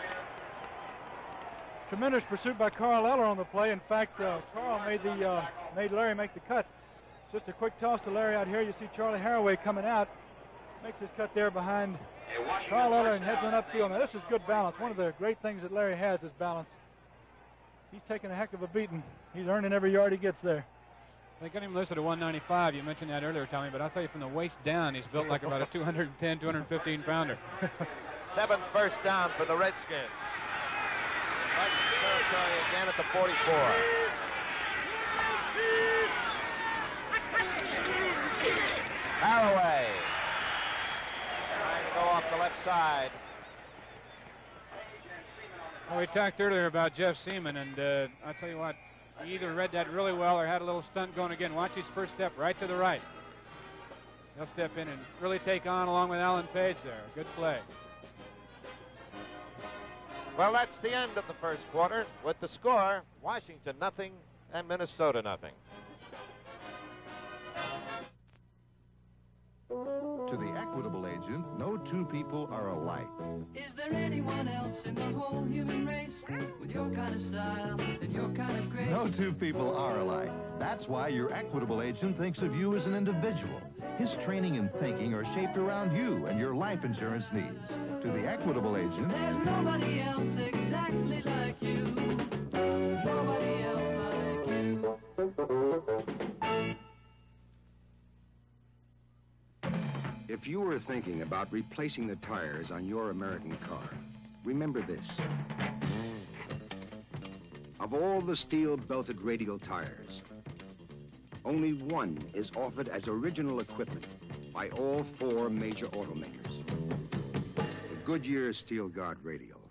Tremendous pursuit by Carl Eller on the play. In fact, Carl made Larry make the cut. Just a quick toss to Larry out here. You see Charlie Haraway coming out. Makes his cut there behind Carl Eller and heads on upfield. Now, this is good balance. One of the great things that Larry has is balance. He's taking a heck of a beating. He's earning every yard he gets there. They got him listed at 195. You mentioned that earlier, Tommy, but I'll tell you from the waist down, he's built like about a 210, 215-pounder. 7th first down for the Redskins. Vikings territory again at the 44. Haraway trying to go off the left side. Well, we talked earlier about Jeff Seaman, and I'll tell you what, he either read that really well or had a little stunt going again. Watch his first step right to the right. He'll step in and really take on along with Alan Page there. Good play. Well, that's the end of the first quarter with the score, Washington nothing and Minnesota nothing. To the Equitable agent, no two people are alike. Is there anyone else in the whole human race with your kind of style and your kind of grace? No two people are alike. That's why your Equitable agent thinks of you as an individual. His training and thinking are shaped around you and your life insurance needs. To the Equitable agent, There's nobody else exactly like you. Nobody else like you. If you were thinking about replacing the tires on your American car, remember this. Of all the steel-belted radial tires, only one is offered as original equipment by all 4 major automakers. The Goodyear Steel Guard Radial,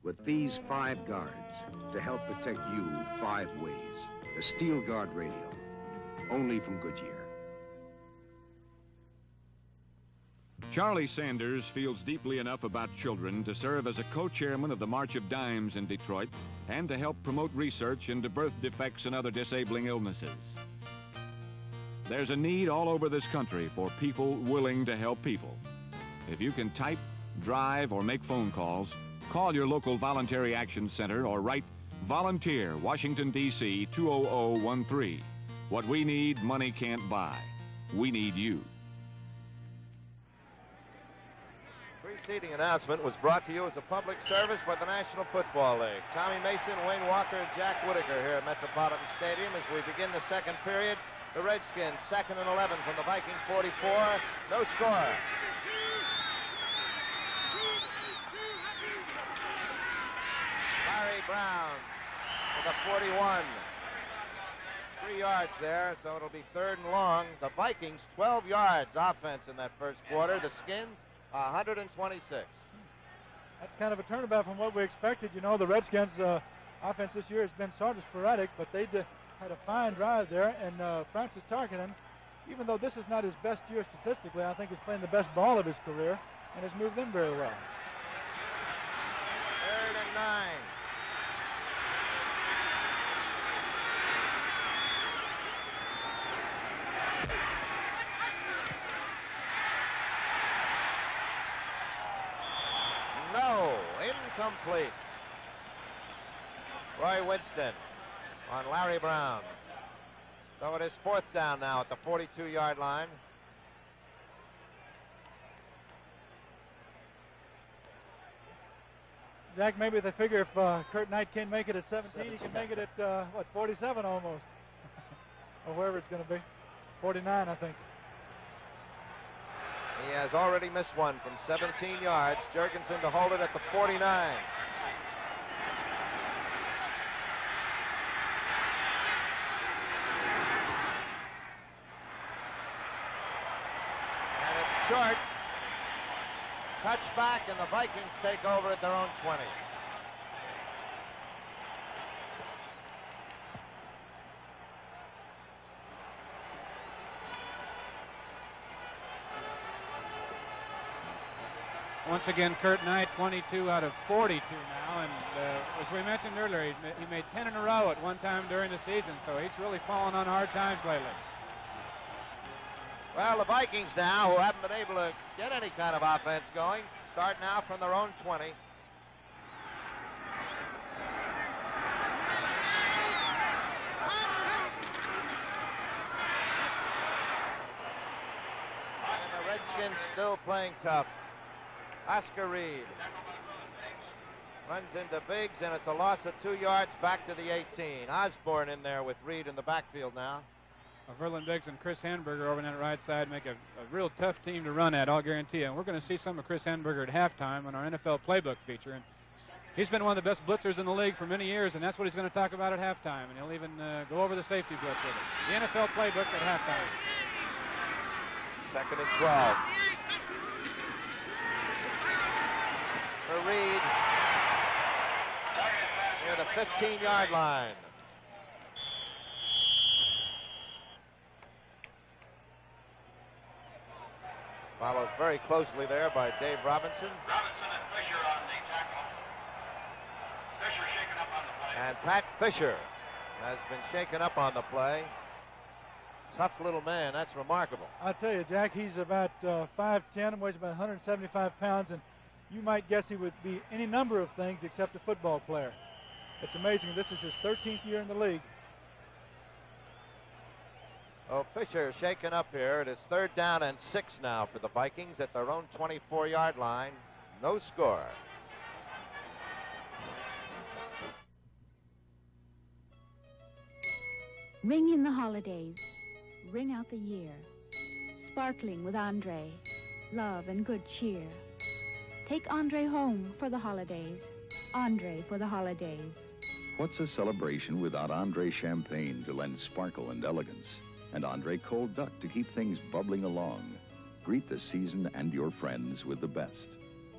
with these 5 guards to help protect you 5 ways. The Steel Guard Radial, only from Goodyear. Charlie Sanders feels deeply enough about children to serve as a co-chairman of the March of Dimes in Detroit and to help promote research into birth defects and other disabling illnesses. There's a need all over this country for people willing to help people. If you can type, drive, or make phone calls, call your local Voluntary Action Center or write Volunteer, Washington, D.C. 20013. What we need, money can't buy. We need you. Preceding announcement was brought to you as a public service by the National Football League. Tommy Mason, Wayne Walker, and Jack Whitaker here at Metropolitan Stadium as we begin the second period. The Redskins, 2nd and 11 from the Viking 44. No score. Larry Brown with a 41. 3 yards there, so it'll be 3rd and long. The Vikings, 12 yards offense in that first quarter. The Skins, 126. That's kind of a turnabout from what we expected. You know, the Redskins' offense this year has been sort of sporadic, but they had a fine drive there. And Francis Tarkenton, even though this is not his best year statistically, I think he's playing the best ball of his career and has moved them very well. 3rd and 9. No, incomplete. Roy Winston on Larry Brown. So it is 4th down now at the 42-yard line. Jack, maybe they figure if Kurt Knight can't make it at 17, he can make it at, 47 almost. Or wherever it's going to be. 49, I think. He has already missed one from 17 yards. Jurgensen to hold it at the 49. And it's short. Touchback, and the Vikings take over at their own 20. Once again, Kurt Knight, 22 out of 42 now, and as we mentioned earlier, he made 10 in a row at one time during the season, so he's really fallen on hard times lately. Well, the Vikings now, who haven't been able to get any kind of offense going, start now from their own 20. And the Redskins still playing tough. Oscar Reed runs into Biggs, and it's a loss of 2 yards back to the 18. Osborne in there with Reed in the backfield now. Verlin Biggs and Chris Henberger over on that right side make a real tough team to run at, I'll guarantee you. And we're going to see some of Chris Henberger at halftime on our NFL Playbook feature. And he's been one of the best blitzers in the league for many years, and that's what he's going to talk about at halftime. And he'll even go over the safety blitz with us. The NFL playbook at halftime. 2nd and 12. For Reed near the 15-yard line. Followed very closely there by Dave Robinson. Robinson and Fisher on the tackle. Fisher shaken up on the play. And Pat Fisher has been shaken up on the play. Tough little man. That's remarkable. I tell you, Jack, he's about 5'10", weighs about 175 pounds, and you might guess he would be any number of things except a football player. It's amazing. This is his 13th year in the league. Oh, Fisher shaken up here. It is 3rd down and 6 now for the Vikings at their own 24-yard line. No score. Ring in the holidays. Ring out the year. Sparkling with Andre. Love and good cheer. Take Andre home for the holidays. Andre for the holidays. What's a celebration without Andre Champagne to lend sparkle and elegance? And Andre Cold Duck to keep things bubbling along. Greet the season and your friends with the best.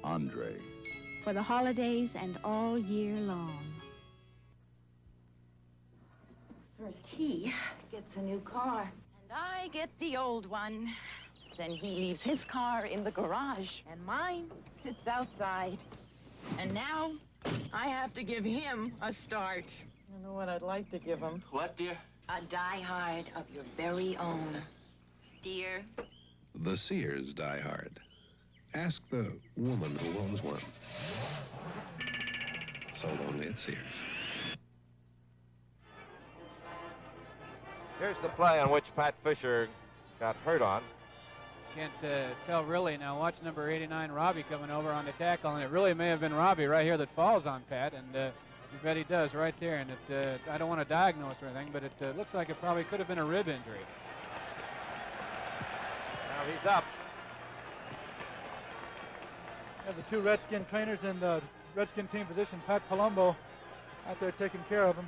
Andre. For the holidays and all year long. First he gets a new car, and I get the old one. Then he leaves his car in the garage, and mine sits outside. And now I have to give him a start. I know what I'd like to give him. What, dear? A Die Hard of your very own. Dear. The Sears Die Hard. Ask the woman who owns one. Sold only at Sears. Here's the play on which Pat Fisher got hurt on. Can't tell really now. Watch number 89, Robbie, coming over on the tackle, and it really may have been Robbie right here that falls on Pat, and you bet he does right there. And it, I don't want to diagnose or anything, but it looks like it probably could have been a rib injury. Now he's up. We have the 2 Redskin trainers in the Redskin team position, Pat Palumbo, out there taking care of him.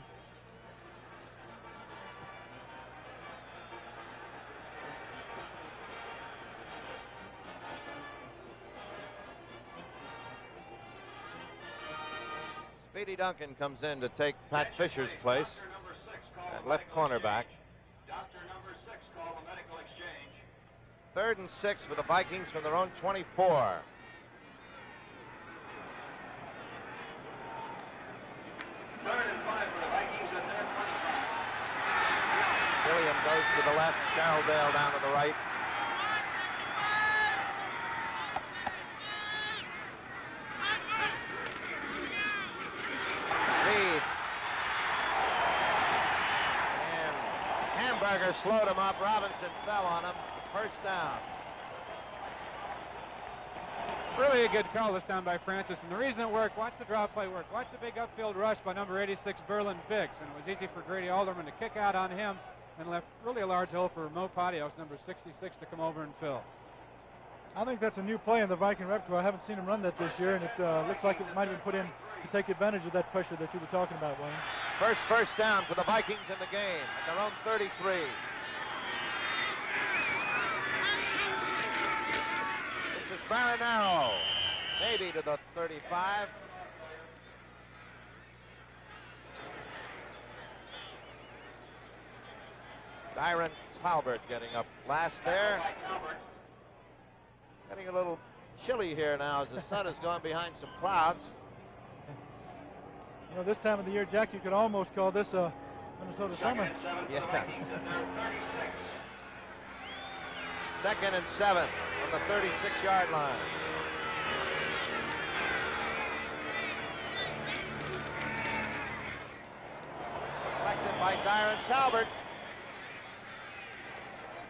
Speedy Duncan comes in to take Pat Fisher's place at left cornerback. Doctor number 6 called a medical exchange. 3rd and 6 for the Vikings from their own 24. 3rd and 5 for the Vikings at their 25. Gilliam goes to the left, Carroll Dale down to the right. Reed. And Hamburger slowed him up. Robinson fell on him. 1st down. Really a good call this time by Francis, and the reason it worked, watch the draw play work. Watch the big upfield rush by number 86, Berlin Biggs, and it was easy for Grady Alderman to kick out on him and left really a large hole for Mo Patios, number 66, to come over and fill. I think that's a new play in the Viking repertoire. I haven't seen him run that this year, and it looks like it might have been put in to take advantage of that pressure that you were talking about, Wayne. First down for the Vikings in the game at their own 33. This is Marinaro, maybe to the 35. Dyron Talbert getting up last there. Getting a little chilly here now as the sun has gone behind some clouds. You know, this time of the year, Jack, you could almost call this a Minnesota summer. Yeah. 2nd and 7 on the 36-yard line. Collected by Dyron Talbert.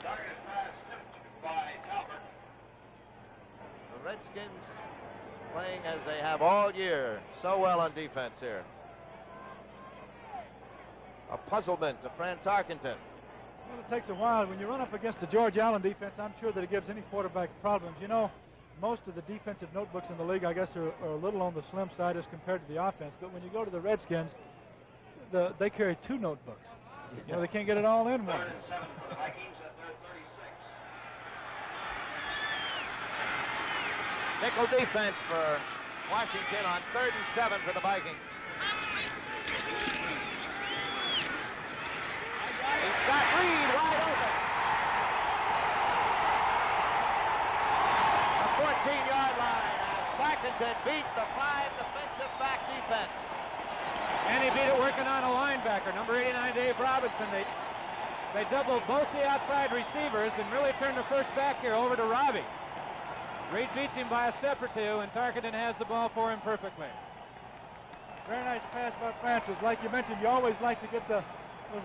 Target pass tipped by Talbot. The Redskins playing as they have all year, so well on defense here. A puzzlement to Fran Tarkenton. Well, it takes a while. When you run up against the George Allen defense, I'm sure that it gives any quarterback problems. You know, most of the defensive notebooks in the league, I guess, are a little on the slim side as compared to the offense. But when you go to the Redskins, they carry 2 notebooks. You know, they can't get it all in one. Nickel defense for Washington on 3rd and 7 for the Vikings. He's got Reed wide open. The 14-yard line, and Sparkington beat the 5 defensive back defense. And he beat it working on a linebacker, number 89, Dave Robinson. They doubled both the outside receivers and really turned the first back here over to Robbie. Reed beats him by a step or 2, and Tarkenton has the ball for him perfectly. Very nice pass by Francis. Like you mentioned, you always like to get those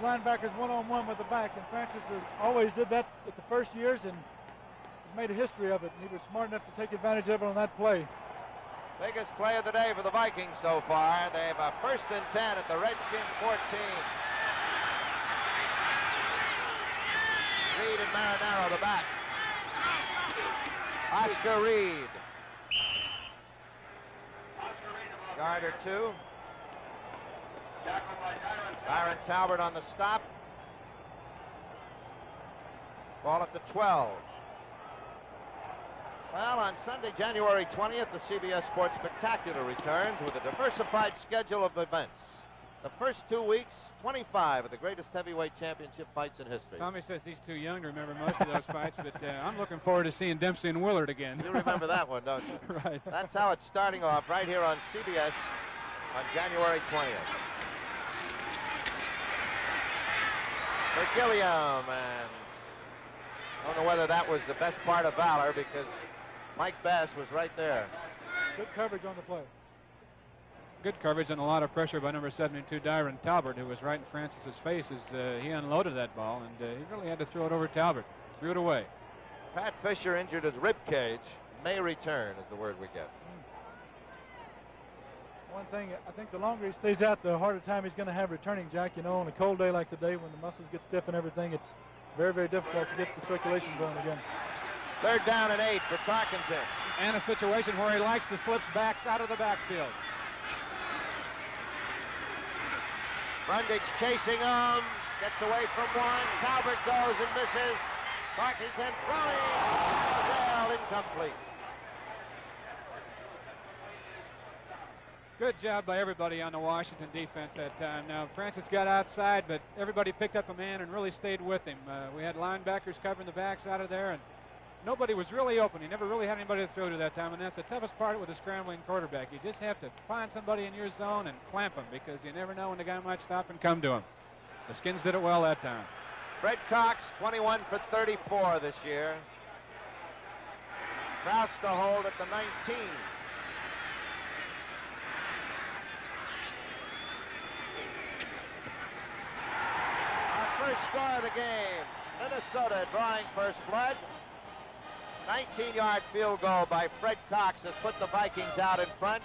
linebackers one-on-one with the back, and Francis always did that at the first years and made a history of it, and he was smart enough to take advantage of it on that play. Biggest play of the day for the Vikings so far. They have a 1st and 10 at the Redskins 14. Reed and Marinaro, the backs. Oscar Reed. Yard or 2. Byron Talbert on the stop. Ball at the 12. Well, on Sunday, January 20th, the CBS Sports Spectacular returns with a diversified schedule of events. The first 2 weeks, 25 of the greatest heavyweight championship fights in history. Tommy says he's too young to remember most of those fights, but I'm looking forward to seeing Dempsey and Willard again. You remember that one, don't you? Right. That's how it's starting off right here on CBS on January 20th. For Gilliam, and I don't know whether that was the best part of Valor because Mike Bass was right there. Good coverage on the play. Good coverage and a lot of pressure by number 72, Byron Talbert, who was right in Francis's face as he unloaded that ball, and he really had to throw it over Talbert. Threw it away. Pat Fisher injured his rib cage. May return is the word we get. One thing, I think the longer he stays out, the harder time he's going to have returning, Jack. You know, on a cold day like today when the muscles get stiff and everything, it's very, very difficult to get the circulation going again. 3rd down and 8 for Tarkenton. And a situation where he likes to slip backs out of the backfield. Brundage chasing him, gets away from one. Talbot goes and misses. Tarkenton throwing. Incomplete. Good job by everybody on the Washington defense that time. Now, Francis got outside, but everybody picked up a man and really stayed with him. We had linebackers covering the backs out of there, and nobody was really open. He never really had anybody to throw to that time, and that's the toughest part with a scrambling quarterback. You just have to find somebody in your zone and clamp him because you never know when the guy might stop and come to him. The Skins did it well that time. Fred Cox, 21 for 34 this year. Krause to hold at the 19. First score of the game. Minnesota drawing first blood. 19-yard field goal by Fred Cox has put the Vikings out in front.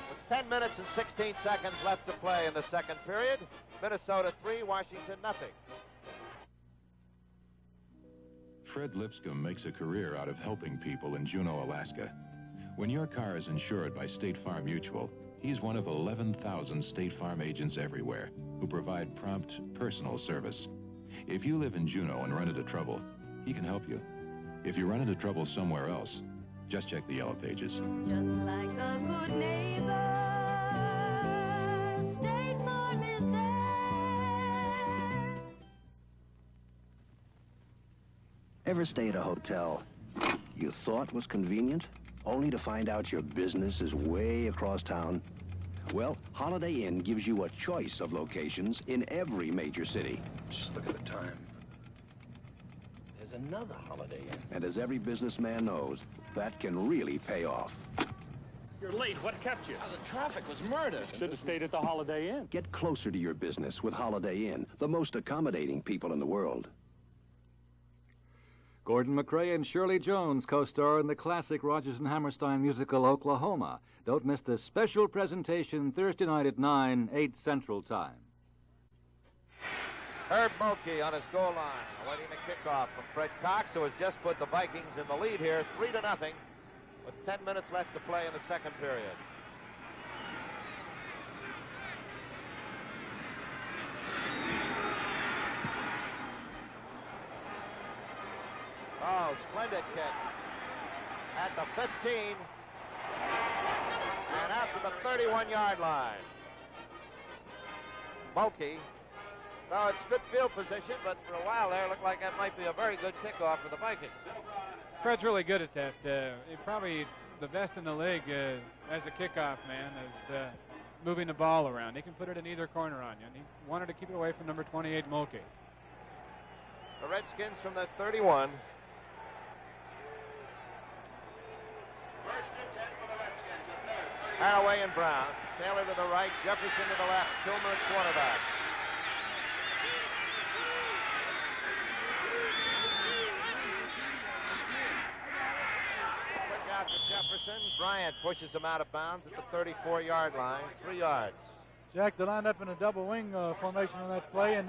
With 10 minutes and 16 seconds left to play in the second period. Minnesota 3, Washington nothing. Fred Lipscomb makes a career out of helping people in Juneau, Alaska. When your car is insured by State Farm Mutual, he's one of 11,000 State Farm agents everywhere who provide prompt, personal service. If you live in Juneau and run into trouble, he can help you. If you run into trouble somewhere else, just check the yellow pages. Just like a good neighbor, State Farm is there. Ever stay at a hotel you thought was convenient, only to find out your business is way across town? Well, Holiday Inn gives you a choice of locations in every major city. Just look at the time. There's another Holiday Inn. And as every businessman knows, that can really pay off. You're late. What kept you? The traffic was murder. Should have stayed at the Holiday Inn. Get closer to your business with Holiday Inn, the most accommodating people in the world. Gordon McRae and Shirley Jones co-star in the classic Rodgers and Hammerstein musical Oklahoma. Don't miss this special presentation Thursday night at 9, 8 Central Time. Herb Mulkey on his goal line, awaiting the kickoff from Fred Cox, who has just put the Vikings in the lead here, 3-0, with 10 minutes left to play in the second period. Oh, splendid kick. At the 15 and out to the 31-yard line. Mulkey. No, it's good field position, but for a while there, it looked like that might be a very good kickoff for the Vikings. Fred's really good at that. He's probably the best in the league as a kickoff man, is moving the ball around. He can put it in either corner on you, and he wanted to keep it away from number 28, Mulkey. The Redskins from the 31. Haraway and Brown. Taylor to the right, Jefferson to the left, Kilmer at quarterback. Quick out to Jefferson. Bryant pushes him out of bounds at the 34-yard line, 3 yards. Jack, they lined up in a double wing formation on that play, and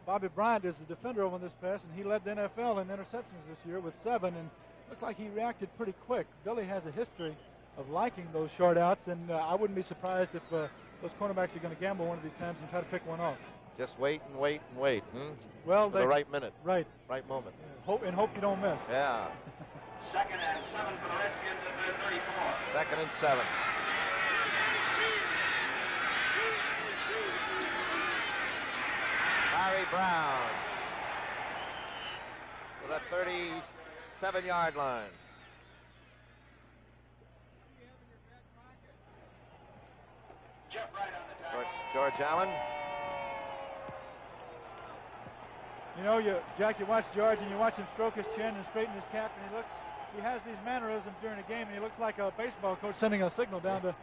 Bobby Bryant is the defender over this pass, and he led the NFL in interceptions this year with 7, and looked like he reacted pretty quick. Billy has a history of liking those short outs, and I wouldn't be surprised if those cornerbacks are going to gamble one of these times and try to pick one off. Just wait and wait and wait. Well, for the right minute. Right moment. Hope you don't miss. Yeah. 2nd and 7 for the Redskins at their 34. 2nd and 7. Larry Brown to the 37-yard line. George Allen. You know, Jack, you watch George and you watch him stroke his chin and straighten his cap, and he has these mannerisms during a game, and he looks like a baseball coach sending a signal down to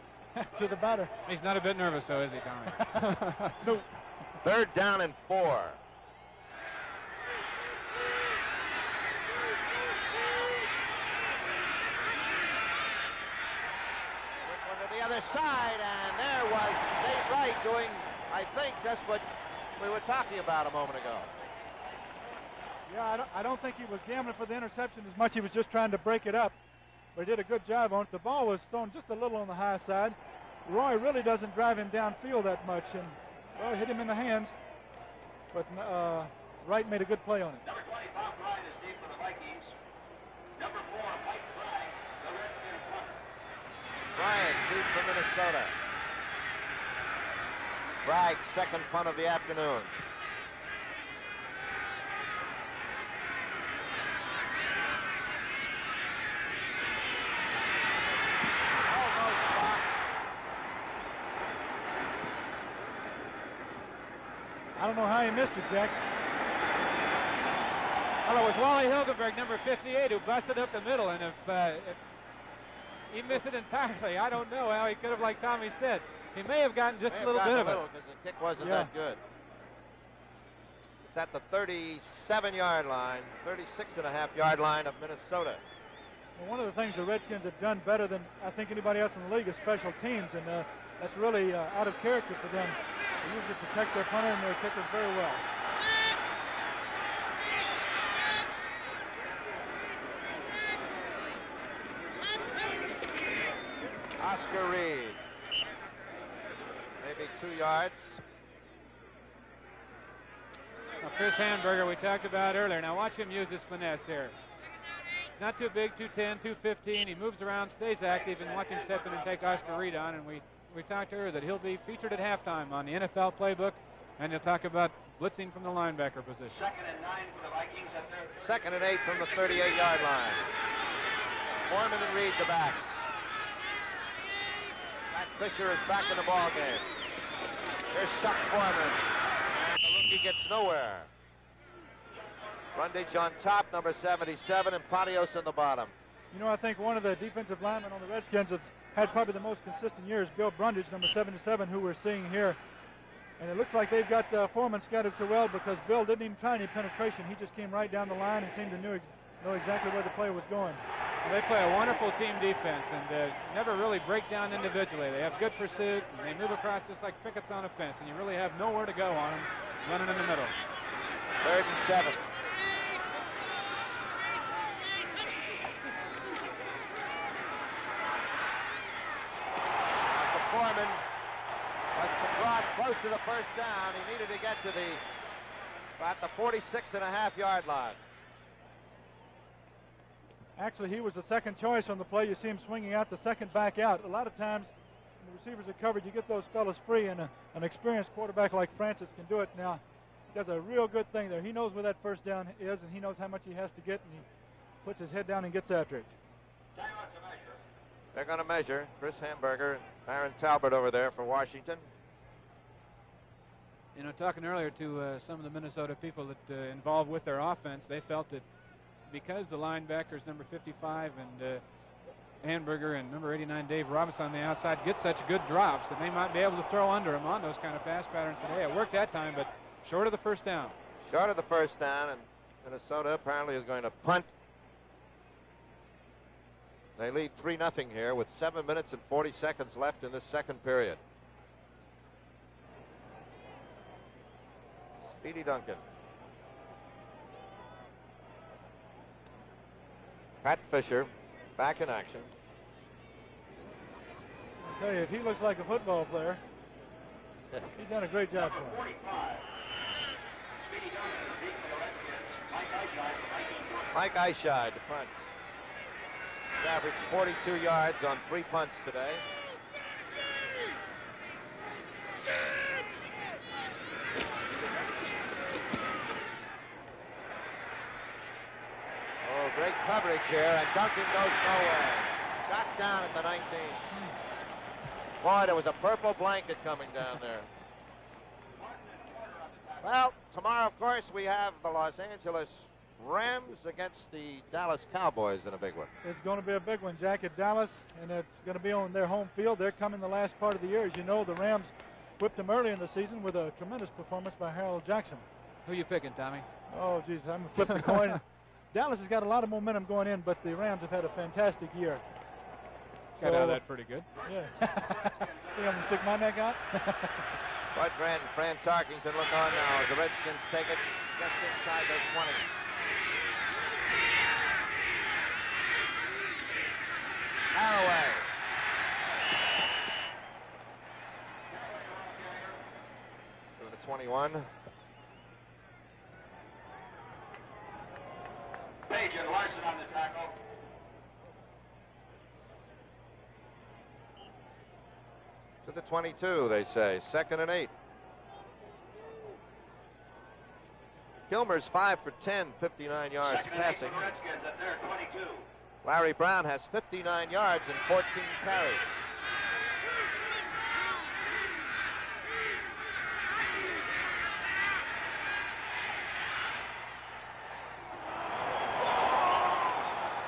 the batter. He's not a bit nervous, though, is he, Tommy? No. 3rd down and 4. To the other side, and there was Dave Wright doing, I think, just what we were talking about a moment ago. Yeah, I don't think he was gambling for the interception as much. He was just trying to break it up, but he did a good job on it. The ball was thrown just a little on the high side. Roy really doesn't drive him downfield that much, and well, hit him in the hands, but Wright made a good play on it. Number 20, Bob Bryant is deep for the Vikings. Number 4, Mike Bragg, the Redskins punter. Bryant deep for Minnesota. Bragg's 2nd punt of the afternoon. Almost blocked. I don't know how he missed it, Jack. Well, it was Wally Hilgenberg, number 58, who busted up the middle, and if he missed it entirely, I don't know how he could have, like Tommy said. He may have gotten just a little bit of it. Because the kick wasn't that good. It's at the 37-yard line, 36.5-yard line of Minnesota. Well, one of the things the Redskins have done better than I think anybody else in the league is special teams, and that's really out of character for them. They usually protect their punter and their kickers very well. Oscar Reed. Maybe 2 yards. Now, Chris Hamburger, we talked about earlier. Now watch him use his finesse here. He's not too big, 210, 215. He moves around, stays active, and watch him step in and take Oscar Reed on. And we talked earlier that he'll be featured at halftime on the NFL playbook, and he'll talk about blitzing from the linebacker position. 2nd and 9 for the Vikings at their 2nd and 8 from the 38-yard line. Foreman and Reed the backs. Matt Fisher is back in the ball game. Here's Chuck Foreman, and the rookie gets nowhere. Brundage on top, number 77, and Patios in the bottom. You know, I think one of the defensive linemen on the Redskins that's had probably the most consistent year is Bill Brundage, number 77, who we're seeing here. And it looks like they've got Foreman scattered so well because Bill didn't even try any penetration. He just came right down the line and seemed to know exactly where the play was going. They play a wonderful team defense and never really break down individually. They have good pursuit, and they move across just like pickets on a fence, and you really have nowhere to go on them running in the middle. 3rd and 7. It's the cross close to the first down. He needed to get to about the 46.5-yard line. Actually, he was the second choice on the play. You see him swinging out, the second back out. A lot of times, when the receivers are covered, you get those fellas free, and an experienced quarterback like Francis can do it. Now, he does a real good thing there. He knows where that first down is, and he knows how much he has to get, and he puts his head down and gets after it. They're going to measure. Chris Hamburger and Aaron Talbot over there for Washington. You know, talking earlier to some of the Minnesota people that involved with their offense, they felt that because the linebackers, number 55 and Hamburger and number 89 Dave Robinson on the outside, get such good drops that they might be able to throw under them on those kind of pass patterns today. It worked that time, but short of the first down. Short of the first down, and Minnesota apparently is going to punt. They lead 3-0 here with 7 minutes and 40 seconds left in this second period. Speedy Duncan. Pat Fisher back in action. I'll tell you, if he looks like a football player, he's done a great job for him. Mike Eyeshide to punt. He averaged 42 yards on 3 punts today. Oh, great coverage here, and Duncan goes nowhere. Shot down at the 19. Boy, there was a purple blanket coming down there. Well, tomorrow, of course, we have the Los Angeles Rams against the Dallas Cowboys in a big one. It's going to be a big one, Jack, at Dallas, and it's going to be on their home field. They're coming the last part of the year. As you know, the Rams whipped them early in the season with a tremendous performance by Harold Jackson. Who you picking, Tommy? Oh, geez, I'm flipping the coin. Dallas has got a lot of momentum going in, but the Rams have had a fantastic year. Got out of that pretty good. Yeah. Think I'm going to stick my neck out? Bud Grant and Fran Tarkington look on now as the Redskins take it just inside their 20. Haraway. To the 21. Page and Larson on the tackle. To the 22, they say. 2nd and 8. Kilmer's 5 for 10, 59 yards passing. Redskins at their 22. Larry Brown has 59 yards and 14 carries.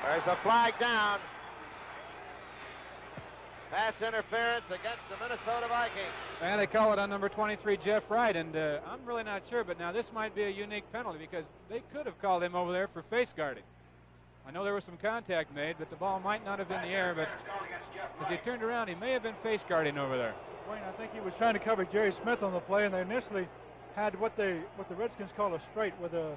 There's a flag down. Pass interference against the Minnesota Vikings. And they call it on number 23, Jeff Wright, and I'm really not sure, but now this might be a unique penalty because they could have called him over there for face guarding. I know there was some contact made, but the ball might not have been in the air, but as he turned around, he may have been face guarding over there. Wayne, I think he was trying to cover Jerry Smith on the play, and they initially had what the Redskins call a straight, where the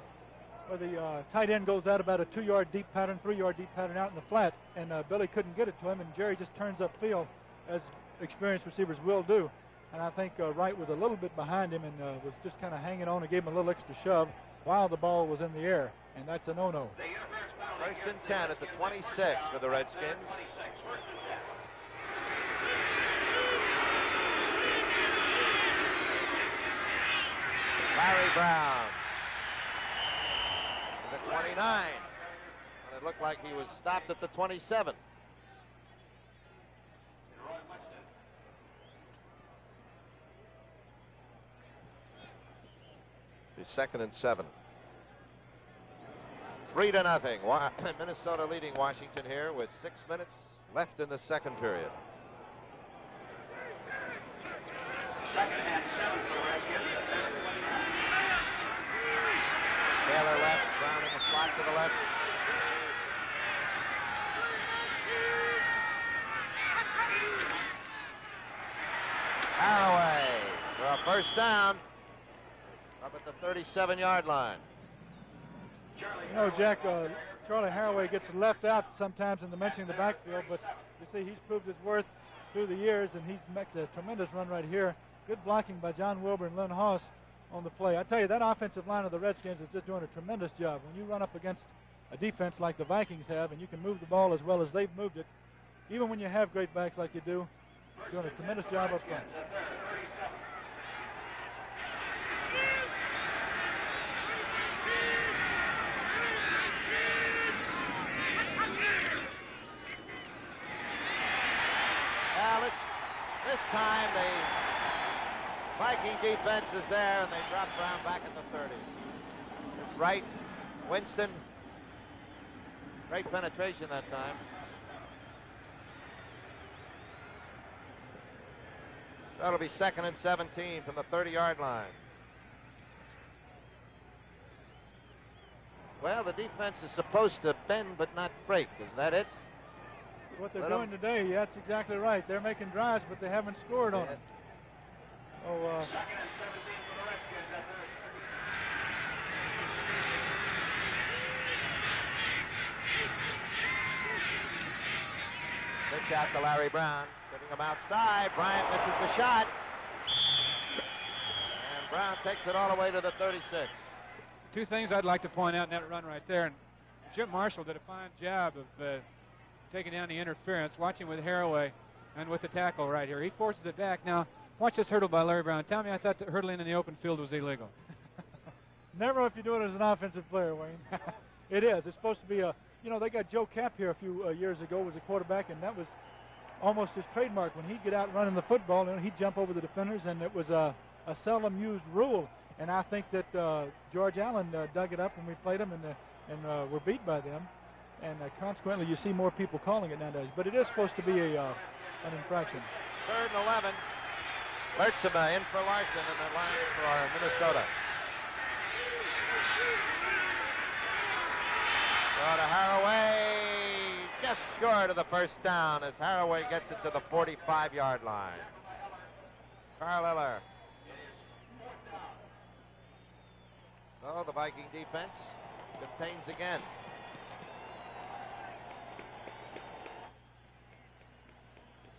tight end goes out about a 2-yard deep pattern, 3-yard deep pattern out in the flat, and Billy couldn't get it to him, and Jerry just turns upfield, as experienced receivers will do. And I think Wright was a little bit behind him and was just kind of hanging on and gave him a little extra shove while the ball was in the air, and that's a no-no. 1st and 10 at the 26 for the Redskins. Larry Brown to the 29. And it looked like he was stopped at the 27. The 2nd and 7. 3-0. Minnesota leading Washington here with 6 minutes left in the second period. 2nd and 7 for the Redskins. Taylor left, Brown in the slot to the left. Haraway for a first down up at the 37-yard line. You know, Jack, Charlie Haraway gets left out sometimes in the mentioning the backfield, but you see he's proved his worth through the years, and he's makes a tremendous run right here. Good blocking by John Wilbur and Lynn Haas on the play. I tell you, that offensive line of the Redskins is just doing a tremendous job. When you run up against a defense like the Vikings have, and you can move the ball as well as they've moved it, even when you have great backs like you do, doing a tremendous job up front. Well, this time the Viking defense is there, and they drop Brown back at the 30. It's right. Winston. Great penetration that time. That'll be 2nd and 17 from the 30-yard line. Well, the defense is supposed to bend but not break. Is that it? That's what they're doing today. Yeah, that's exactly right. They're making drives, but they haven't scored on it. Oh, 2nd and 17 for the Redskins at their... Pitch out to Larry Brown, giving him outside. Bryant misses the shot. And Brown takes it all the way to the 36. Two things I'd like to point out in that run right there. And Jim Marshall did a fine job of taking down the interference, watching with Haraway and with the tackle right here. He forces it back. Now, watch this hurdle by Larry Brown. Tell me I thought that hurdling in the open field was illegal. Never if you do it as an offensive player, Wayne. It is. It's supposed to be a... You know, they got Joe Kapp here a few years ago, was a quarterback, and that was almost his trademark. When he'd get out running the football, he'd jump over the defenders, and it was a seldom used rule. And I think that George Allen dug it up when we played them and were beat by them. And consequently, you see more people calling it nowadays. But it is supposed to be an infraction. 3rd and 11. Lertzema in for Larson in the line for Minnesota. Throw to Haraway, just short of the first down as Haraway gets it to the 45-yard line. Carl Eller. So the Viking defense contains again.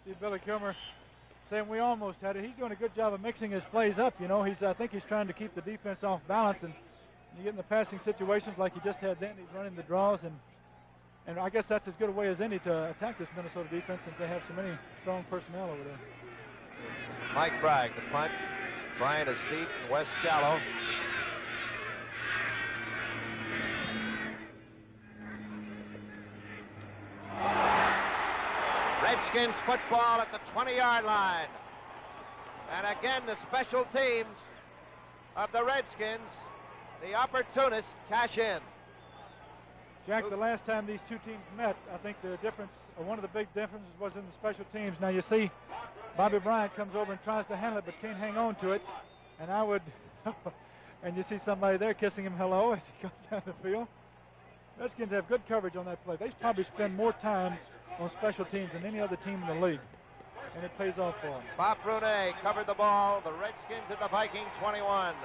See Billy Kilmer saying we almost had it. He's doing a good job of mixing his plays up. You know, I think he's trying to keep the defense off balance, and you get in the passing situations like he just had then. He's running the draws, and I guess that's as good a way as any to attack this Minnesota defense since they have so many strong personnel over there. Mike Bragg, the punt. Bryant is deep and West shallow. Redskins football at the 20-yard line. And again, the special teams of the Redskins, the opportunists, cash in. Jack, the last time these two teams met, I think the difference, or one of the big differences, was in the special teams. Now you see Bobby Bryant comes over and tries to handle it, but can't hang on to it. And I would, and you see somebody there kissing him hello as he comes down the field. Redskins have good coverage on that play. They probably spend more time on special teams than any other team in the league, and it pays off for them. Bob Brunet covered the ball. The Redskins at the Viking 21.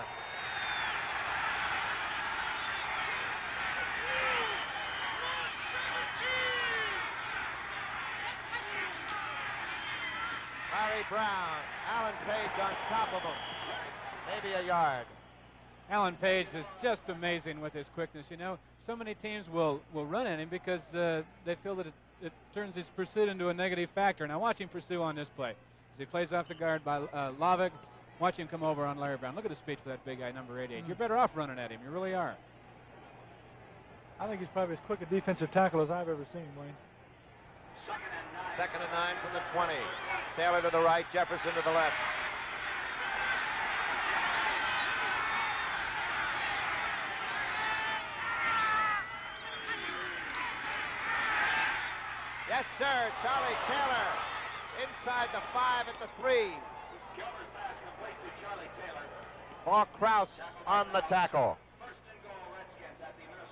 Larry Brown, Alan Page on top of him. Maybe a yard. Alan Page is just amazing with his quickness. You know, so many teams will run at him because they feel that it turns his pursuit into a negative factor. Now watch him pursue on this play. As he plays off the guard by Lavig, watch him come over on Larry Brown. Look at the speed for that big guy, number 88. You're better off running at him. You really are. I think he's probably as quick a defensive tackle as I've ever seen, Wayne. 2nd and 9 from the 20. Taylor to the right, Jefferson to the left. Yes, sir. Charlie Taylor inside the 5 at the 3. Paul Krause on the tackle.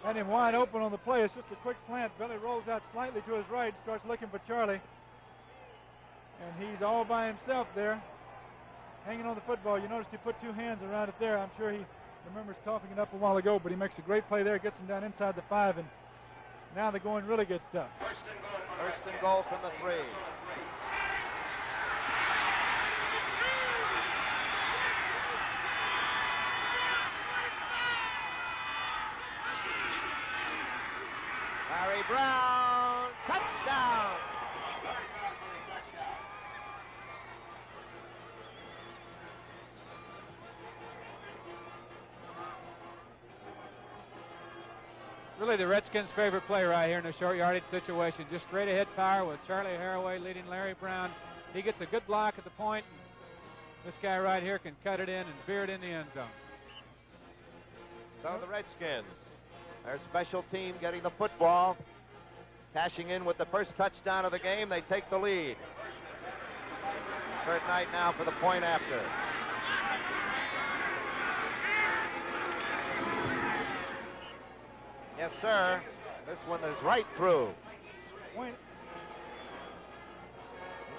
And him wide open on the play. It's just a quick slant. Billy rolls out slightly to his right, starts looking for Charlie. And he's all by himself there, hanging on the football. You noticed he put two hands around it there. I'm sure he remembers coughing it up a while ago, but he makes a great play there, gets him down inside the 5, and now the going really gets tough. First and goal from the 3. ground. Touchdown. Really the Redskins' favorite play right here in a short yardage situation. Just straight ahead power with Charlie Haraway leading Larry Brown. He gets a good block at the point. This guy right here can cut it in and veer it in the end zone. So the Redskins, their special team getting the football, cashing in with the first touchdown of the game. They take the lead. Kurt Knight now for the point after. Yes, sir. This one is right through.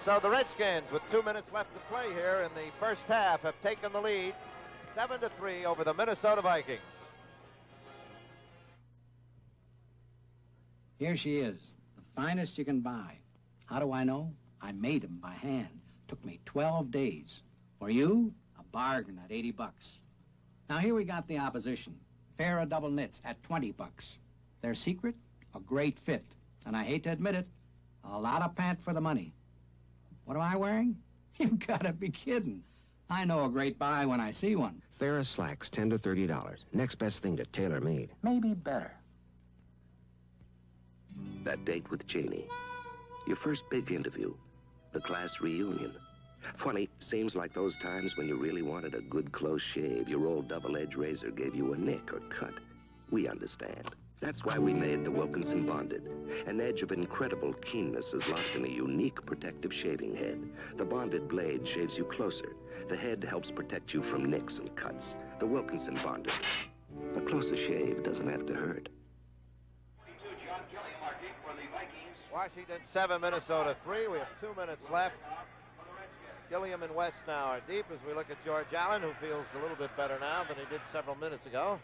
So the Redskins, with 2 minutes left to play here in the first half, have taken the lead 7-3 over the Minnesota Vikings. Here she is, the finest you can buy. How do I know? I made them by hand. Took me 12 days. For you, a bargain at $80. Now here we got the opposition. Fair double knits at $20. Their secret? A great fit. And I hate to admit it, a lot of pant for the money. What am I wearing? You've got to be kidding. I know a great buy when I see one. Farrah slacks, $10 to $30. Next best thing to tailor-made. Maybe better. That date with Cheney. Your first big interview. The class reunion. Funny, seems like those times when you really wanted a good close shave, your old double-edged razor gave you a nick or cut. We understand. That's why we made the Wilkinson Bonded. An edge of incredible keenness is locked in a unique protective shaving head. The Bonded blade shaves you closer. The head helps protect you from nicks and cuts. The Wilkinson Bonded. A closer shave doesn't have to hurt. Washington 7, Minnesota 3. We have 2 minutes left. Gilliam and West now are deep as we look at George Allen, who feels a little bit better now than he did several minutes ago.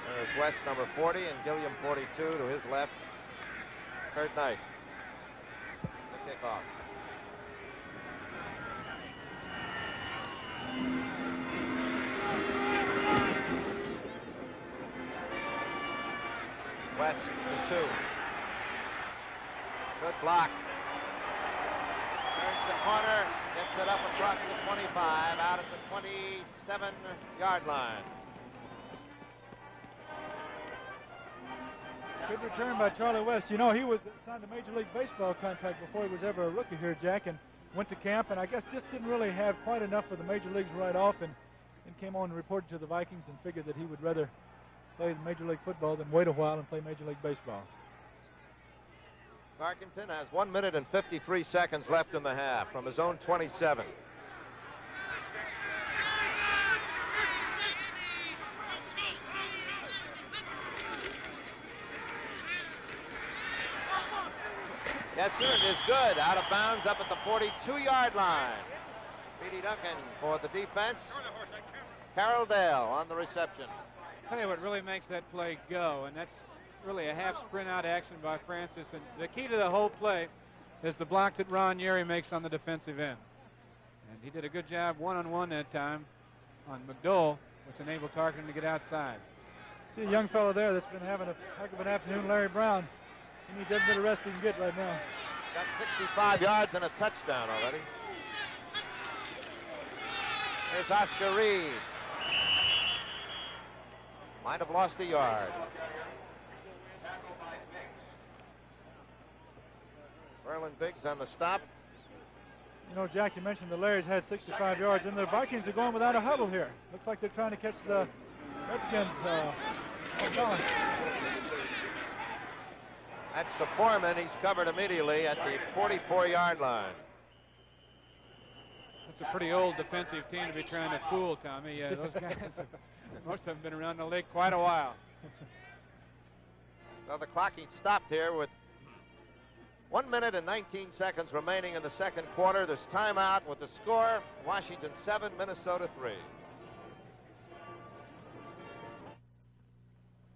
There's West, number 40, and Gilliam, 42, to his left. Kurt Knight. The kickoff. West, the 2. Good block. Turns the corner, gets it up across the 25, out at the 27-yard line. Good return by Charlie West. You know, he was signed a Major League Baseball contract before he was ever a rookie here, Jack, and went to camp, and I guess just didn't really have quite enough for the Major Leagues right off, and came on and reported to the Vikings and figured that he would rather play Major League football than wait a while and play Major League Baseball. Tarkenton has 1 minute and 53 seconds left in the half from his own 27. Yes, sir, it is good. Out of bounds up at the 42-yard line. Petey Duncan for the defense. Carroll Dale on the reception. I'll tell you what really makes that play go, and that's really a half sprint out action by Francis. And the key to the whole play is the block that Ron Yeri makes on the defensive end. And he did a good job one-on-one that time on McDowell, which enabled Tarkenton to get outside. See a young fellow there that's been having a heck of an afternoon, Larry Brown. He needs every bit of rest he can get right now. Got 65 yards and a touchdown already. Here's Oscar Reed. Might have lost a yard. Verlin Biggs on the stop. You know, Jack, you mentioned the Larry's had 65 yards, and the Vikings are going without a huddle here. Looks like they're trying to catch the Redskins going. That's the Foreman. He's covered immediately at the 44-yard line. That's a pretty old defensive team to be trying to fool, Tommy. Those guys, most of them have been around the league quite a while. Well, the clocking stopped here with 1 minute and 19 seconds remaining in the second quarter. There's timeout with the score, Washington 7, Minnesota 3.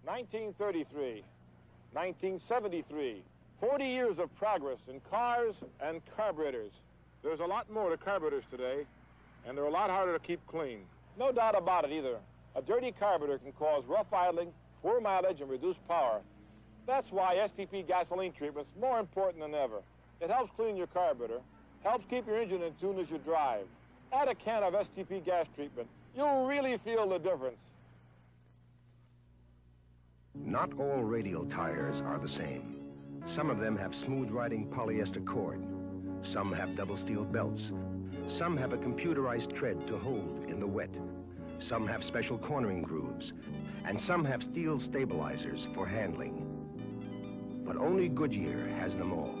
1933, 1973, 40 years of progress in cars and carburetors. There's a lot more to carburetors today, and they're a lot harder to keep clean. No doubt about it either. A dirty carburetor can cause rough idling, poor mileage, and reduced power. That's why STP gasoline treatment's more important than ever. It helps clean your carburetor, helps keep your engine in tune as you drive. Add a can of STP gas treatment. You'll really feel the difference. Not all radial tires are the same. Some of them have smooth-riding polyester cord. Some have double steel belts. Some have a computerized tread to hold in the wet. Some have special cornering grooves. And some have steel stabilizers for handling. But only Goodyear has them all.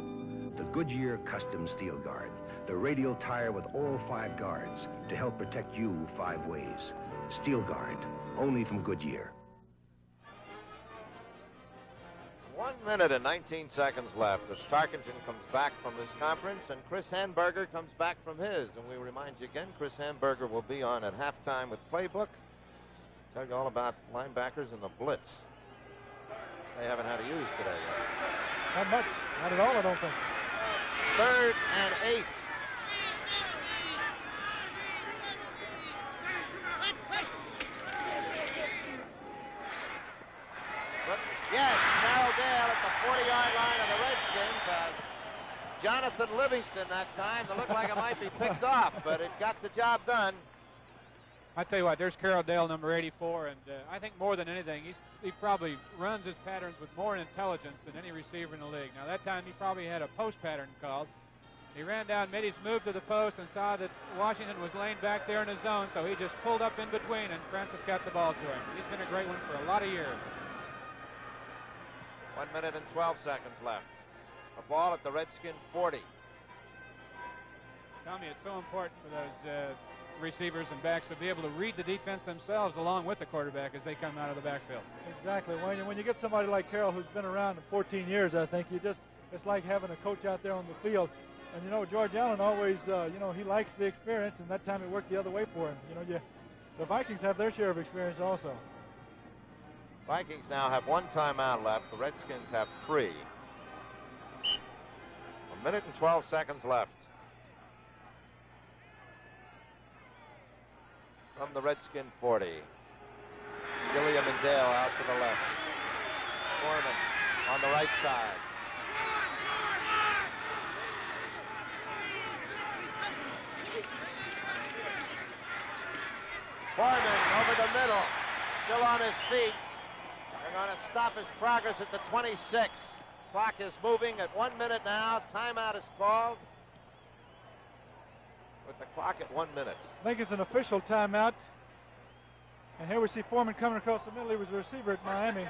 The Goodyear Custom Steel Guard. The radial tire with all 5 guards to help protect you 5 ways. Steel Guard, only from Goodyear. 1 minute and 19 seconds left as Tarkington comes back from this conference and Chris Hamburger comes back from his. And we remind you again, Chris Hamburger will be on at halftime with Playbook. Tell you all about linebackers and the blitz. They haven't had to use today yet. Not much. Not at all, I don't think. 3rd and 8. Yes, Merrill Dale at the 40-yard line of the Redskins. Jonathan Livingston that time. It looked like it might be picked off, but it got the job done. I tell you what, there's Carroll Dale, number 84, and I think more than anything, he probably runs his patterns with more intelligence than any receiver in the league. Now, that time he probably had a post pattern called. He ran down, made his move to the post, and saw that Washington was laying back there in his zone, so he just pulled up in between, and Francis got the ball to him. He's been a great one for a lot of years. 1 minute and 12 seconds left. A ball at the Redskin 40. Tommy, it's so important for those receivers and backs to be able to read the defense themselves along with the quarterback as they come out of the backfield. Exactly. When you get somebody like Carroll who's been around in 14 years, I think it's like having a coach out there on the field. And, you know, George Allen always, he likes the experience, and that time it worked the other way for him. The Vikings have their share of experience also. Vikings now have 1 timeout left. The Redskins have 3. 1 minute and 12 seconds left. From the Redskin 40. Gilliam and Dale out to the left. Foreman on the right side. Foreman over the middle. Still on his feet. They're going to stop his progress at the 26. Clock is moving at 1 minute now. Timeout is called. With the clock at 1 minute. I think it's an official timeout. And here we see Foreman coming across the middle. He was a receiver at Miami.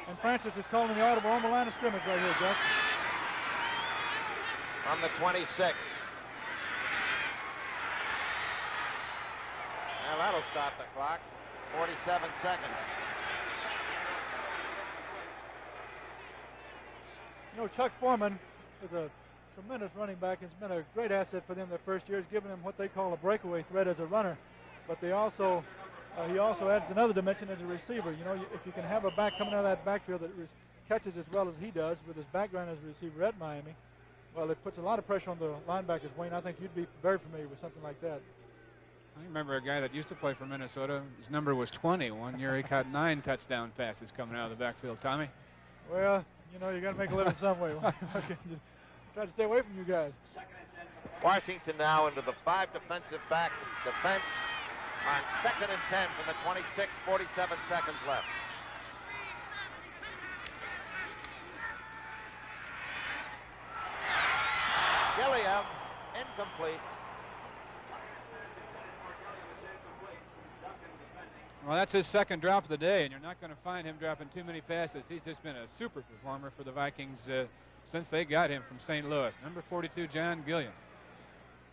And Francis is calling the audible on the line of scrimmage right here, Jeff. From the 26. Now that'll stop the clock. 47 seconds. Chuck Foreman is a tremendous running back. It's been a great asset for them their first years, giving them what they call a breakaway threat as a runner. But he also adds another dimension as a receiver. If you can have a back coming out of that backfield that catches as well as he does with his background as a receiver at Miami, well, it puts a lot of pressure on the linebackers. Wayne, I think you'd be very familiar with something like that. I remember a guy that used to play for Minnesota. His number was 20. One year he caught 9 touchdown passes coming out of the backfield. Tommy? Well, you got to make a living some way. Try to stay away from you guys. Washington now into the 5 defensive back defense on 2nd and 10 from the 26, 47 seconds left. Gilliam, incomplete. Well, that's his second drop of the day, and you're not going to find him dropping too many passes. He's just been a super performer for the Vikings since they got him from St. Louis. Number 42, John Gilliam.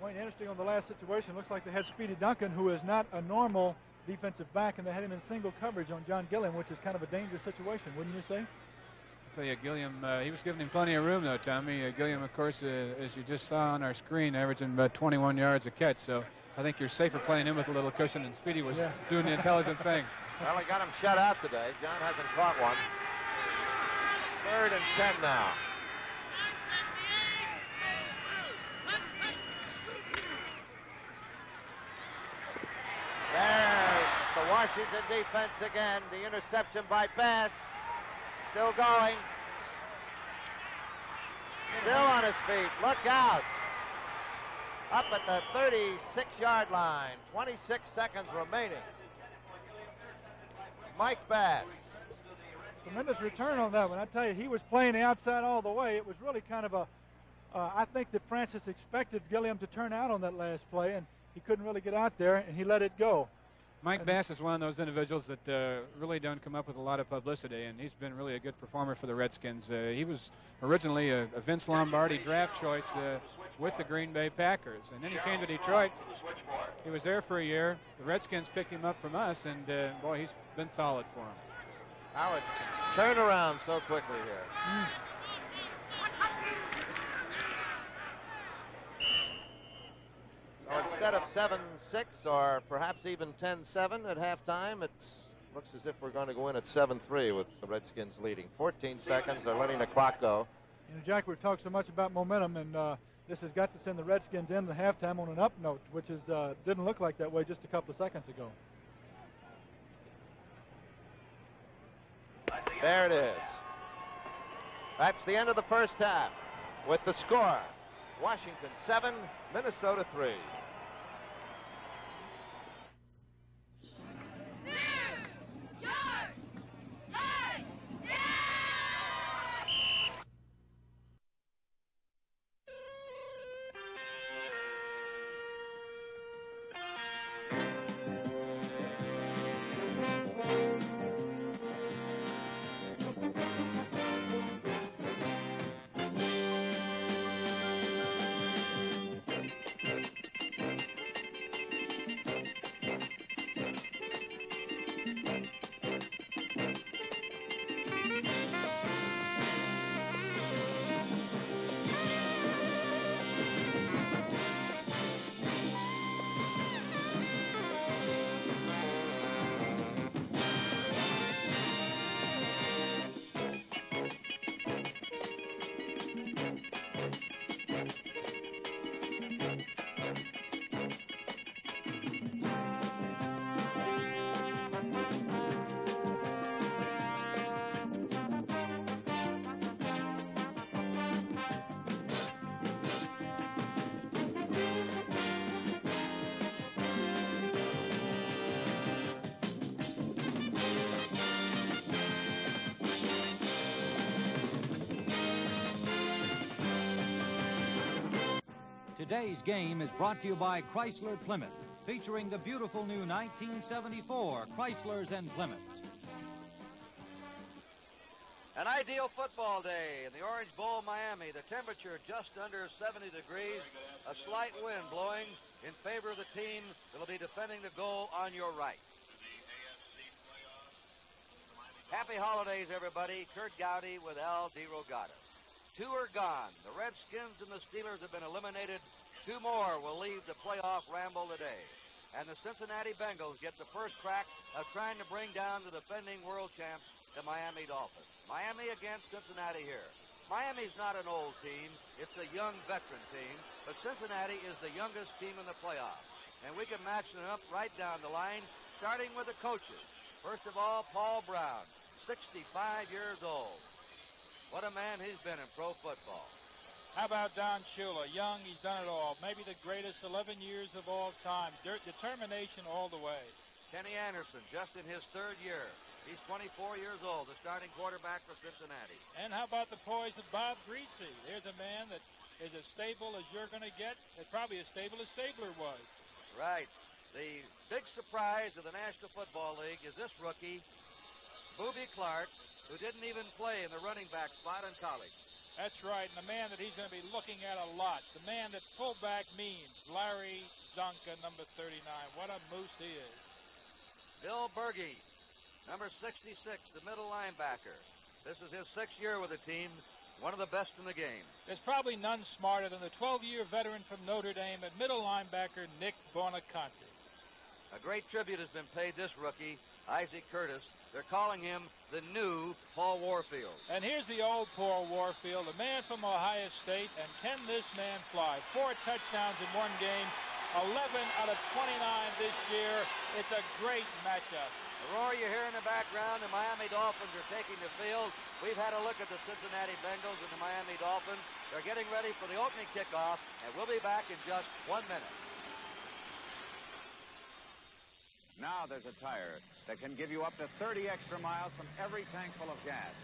Wayne, interesting on the last situation. Looks like they had Speedy Duncan, who is not a normal defensive back, and they had him in single coverage on John Gilliam, which is kind of a dangerous situation, wouldn't you say? I'll tell you, Gilliam, he was giving him plenty of room, though, Tommy. Gilliam, of course, as you just saw on our screen, averaging about 21 yards a catch, so I think you're safer playing him with a little cushion, and Speedy was doing the intelligent thing. Well, he got him shut out today. John hasn't caught one. 3rd and 10 now. There's the Washington defense again. The interception by Bass. Still going. Still on his feet. Look out. Up at the 36-yard line. 26 seconds remaining. Mike Bass. Tremendous return on that one. I tell you, he was playing the outside all the way. It was really kind of a, I think that Francis expected Gilliam to turn out on that last play, and he couldn't really get out there, and he let it go. Mike Bass is one of those individuals that really don't come up with a lot of publicity, and he's been really a good performer for the Redskins. He was originally a Vince Lombardi draft choice with the Green Bay Packers, and then he came to Detroit. He was there for a year. The Redskins picked him up from us, and boy, he's been solid for them. How it turned around so quickly here. So instead of 7-6 or perhaps even 10-7 at halftime, it looks as if we're going to go in at 7-3 with the Redskins leading. 14 seconds. They're letting the clock go. You know, Jack, we've talked so much about momentum, and this has got to send the Redskins into halftime on an up note, which is didn't look like that way just a couple of seconds ago. There it is. That's the end of the first half with the score. Washington 7, Minnesota 3. Today's game is brought to you by Chrysler Plymouth, featuring the beautiful new 1974 Chryslers and Plymouths. An ideal football day in the Orange Bowl, Miami. The temperature just under 70 degrees. A slight wind blowing in favor of the team that'll be defending the goal on your right. Happy holidays, everybody. Kurt Gowdy with Al DeRogatis. 2 are gone. The Redskins and the Steelers have been eliminated. 2 more will leave the playoff ramble today. And the Cincinnati Bengals get the first crack of trying to bring down the defending world champs, the Miami Dolphins. Miami against Cincinnati here. Miami's not an old team. It's a young veteran team. But Cincinnati is the youngest team in the playoffs. And we can match them up right down the line, starting with the coaches. First of all, Paul Brown, 65 years old. What a man he's been in pro football. How about Don Shula? Young, he's done it all. Maybe the greatest 11 years of all time. Determination all the way. Kenny Anderson, just in his 3rd year. He's 24 years old, the starting quarterback for Cincinnati. And how about the poise of Bob Greasy? There's a man that is as stable as you're going to get. It's probably as stable as Stabler was. Right. The big surprise of the National Football League is this rookie, Boobie Clark, who didn't even play in the running back spot in college. That's right, and the man that he's going to be looking at a lot, the man that fullback means, Larry Zonka, number 39. What a moose he is. Bill Berge, number 66, the middle linebacker. This is his 6th year with the team, one of the best in the game. There's probably none smarter than the 12-year veteran from Notre Dame at middle linebacker Nick Bonaconte. A great tribute has been paid this rookie, Isaac Curtis. They're calling him the new Paul Warfield. And here's the old Paul Warfield, a man from Ohio State. And can this man fly? 4 touchdowns in one game, 11 out of 29 this year. It's a great matchup. The roar you hear in the background, the Miami Dolphins are taking the field. We've had a look at the Cincinnati Bengals and the Miami Dolphins. They're getting ready for the opening kickoff, and we'll be back in just 1 minute. Now there's a tire that can give you up to 30 extra miles from every tank full of gas.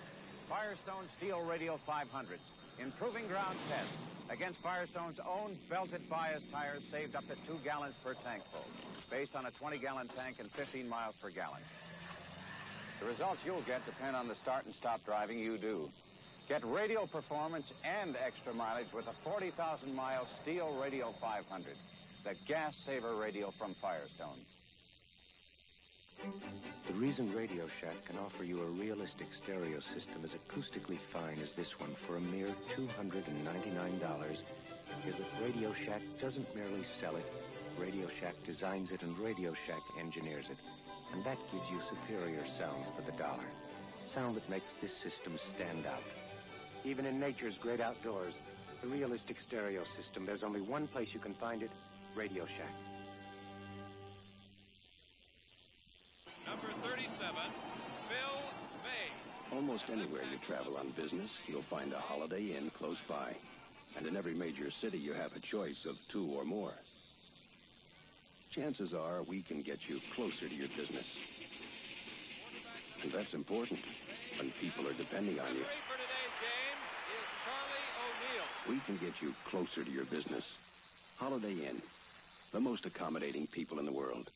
Firestone Steel Radial 500s. Improving ground test against Firestone's own belted bias tires saved up to 2 gallons per tank full, based on a 20-gallon tank and 15 miles per gallon. The results you'll get depend on the start and stop driving you do. Get radial performance and extra mileage with a 40,000-mile Steel Radial 500, the gas saver radial from Firestone. The reason Radio Shack can offer you a realistic stereo system as acoustically fine as this one for a mere $299 is that Radio Shack doesn't merely sell it. Radio Shack designs it and Radio Shack engineers it. And that gives you superior sound for the dollar. Sound that makes this system stand out. Even in nature's great outdoors, the realistic stereo system, there's only one place you can find it, Radio Shack. Number 37, Bill May. Almost anywhere you travel on business, you'll find a Holiday Inn close by. And in every major city, you have a choice of 2 or more. Chances are we can get you closer to your business. And that's important when people are depending on you. For today's game is Charlie O'Neill. We can get you closer to your business. Holiday Inn, the most accommodating people in the world.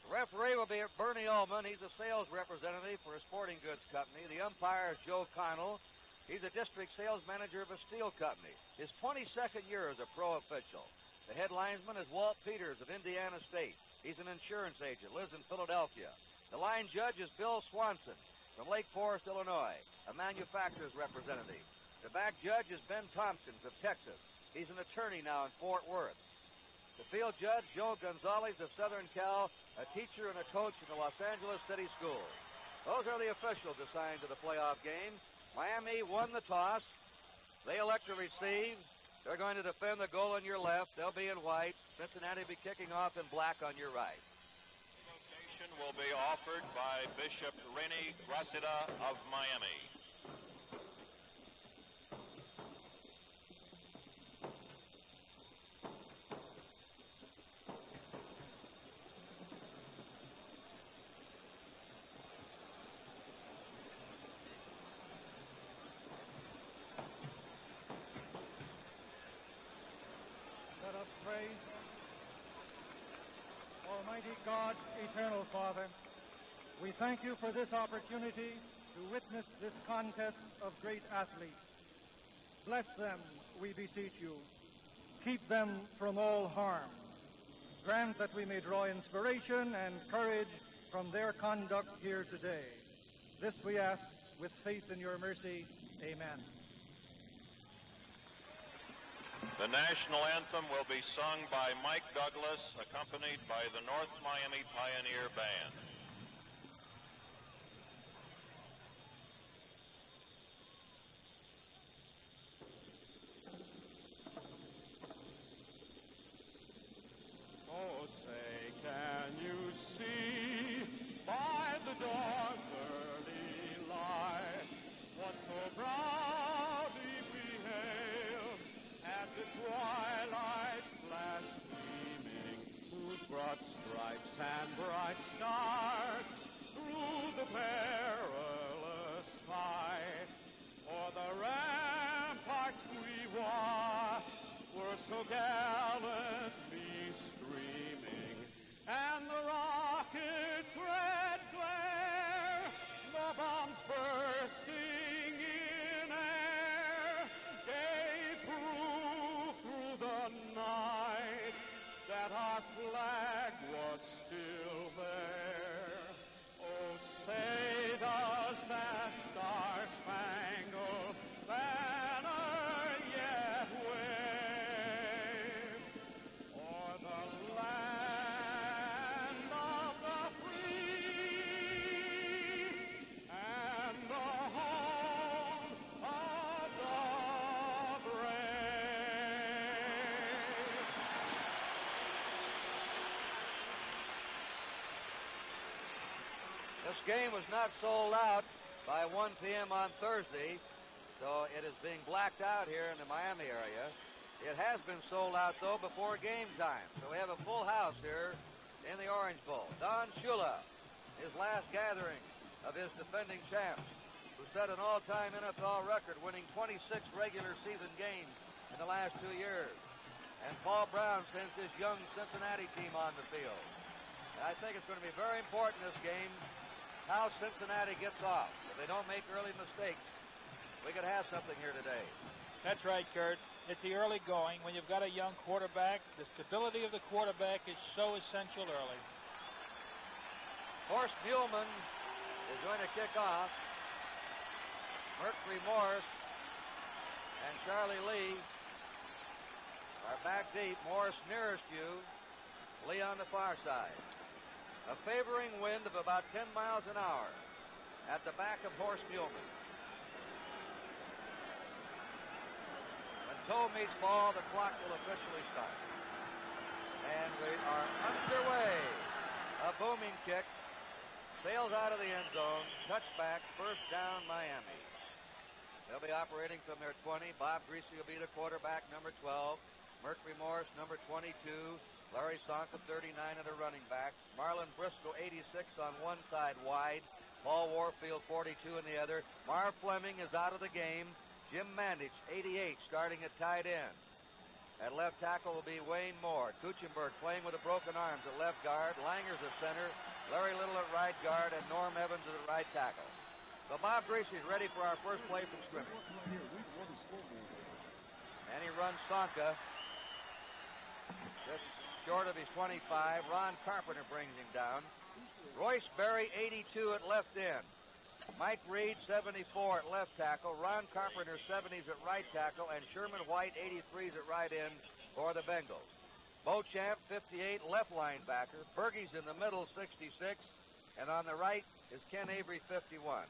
The referee will be Bernie Ullman. He's a sales representative for a sporting goods company. The umpire is Joe Connell. He's a district sales manager of a steel company. His 22nd year as a pro official. The head linesman is Walt Peters of Indiana State. He's an insurance agent, lives in Philadelphia. The line judge is Bill Swanson from Lake Forest, Illinois, a manufacturer's representative. The back judge is Ben Tompkins of Texas. He's an attorney now in Fort Worth. The field judge, Joe Gonzalez of Southern Cal, a teacher and a coach in the Los Angeles City Schools. Those are the officials assigned to the playoff game. Miami won the toss. They elect to receive. They're going to defend the goal on your left. They'll be in white. Cincinnati will be kicking off in black on your right. Invocation will be offered by Bishop Rene Gracida of Miami. Let us pray. Almighty God, eternal Father, we thank you for this opportunity to witness this contest of great athletes. Bless them, we beseech you. Keep them from all harm. Grant that we may draw inspiration and courage from their conduct here today. This we ask with faith in your mercy. Amen. The national anthem will be sung by Mike Douglas, accompanied by the North Miami Pioneer Band. Oh, say, can you see by the dawn's early light what so proudly we hailed at the twilight's flash gleaming, whose broad stripes and bright stars through the perilous fight o'er the ramparts we watched were so gallantly streaming, and the rocket's red glare, the bombs bursting in air, gave proof through the night that our flag was still there. Oh, say does that star-spangled banner yet wave? This game was not sold out by 1 p.m. on Thursday, so it is being blacked out here in the Miami area. It has been sold out, though, before game time. So we have a full house here in the Orange Bowl. Don Shula, his last gathering of his defending champs, who set an all-time NFL record, winning 26 regular season games in the last 2 years. And Paul Brown sends his young Cincinnati team on the field. And I think it's going to be very important in this game how Cincinnati gets off. If they don't make early mistakes, we could have something here today. That's right, Kurt. It's the early going. When you've got a young quarterback, the stability of the quarterback is so essential early. Horst Muhlman is going to kick off. Mercury Morris and Charlie Lee are back deep. Morris nearest you, Lee on the far side. A favoring wind of about 10 miles an hour at the back of Horst Muhlman. When toe meets ball, the clock will officially start. And we are underway. A booming kick. Sails out of the end zone. Touchback. First down, Miami. They'll be operating from their 20. Bob Greasy will be the quarterback, number 12. Mercury Morris, number 22. Larry Sonka, 39 of the running backs. Marlon Briscoe, 86 on one side wide. Paul Warfield, 42 in the other. Marv Fleming is out of the game. Jim Mandich, 88, starting at tight end. At left tackle will be Wayne Moore. Kuchenberg playing with a broken arms at left guard. Langer's at center. Larry Little at right guard. And Norm Evans at the right tackle. So Bob Greasy is ready for our first play from scrimmage. And he runs Sonka just short of his 25. Ron Carpenter brings him down. Royce Berry, 82 at left end. Mike Reed, 74 at left tackle. Ron Carpenter, 70s at right tackle. And Sherman White, 83s at right end for the Bengals. Beauchamp, 58, left linebacker. Bergey's in the middle, 66. And on the right is Ken Avery, 51.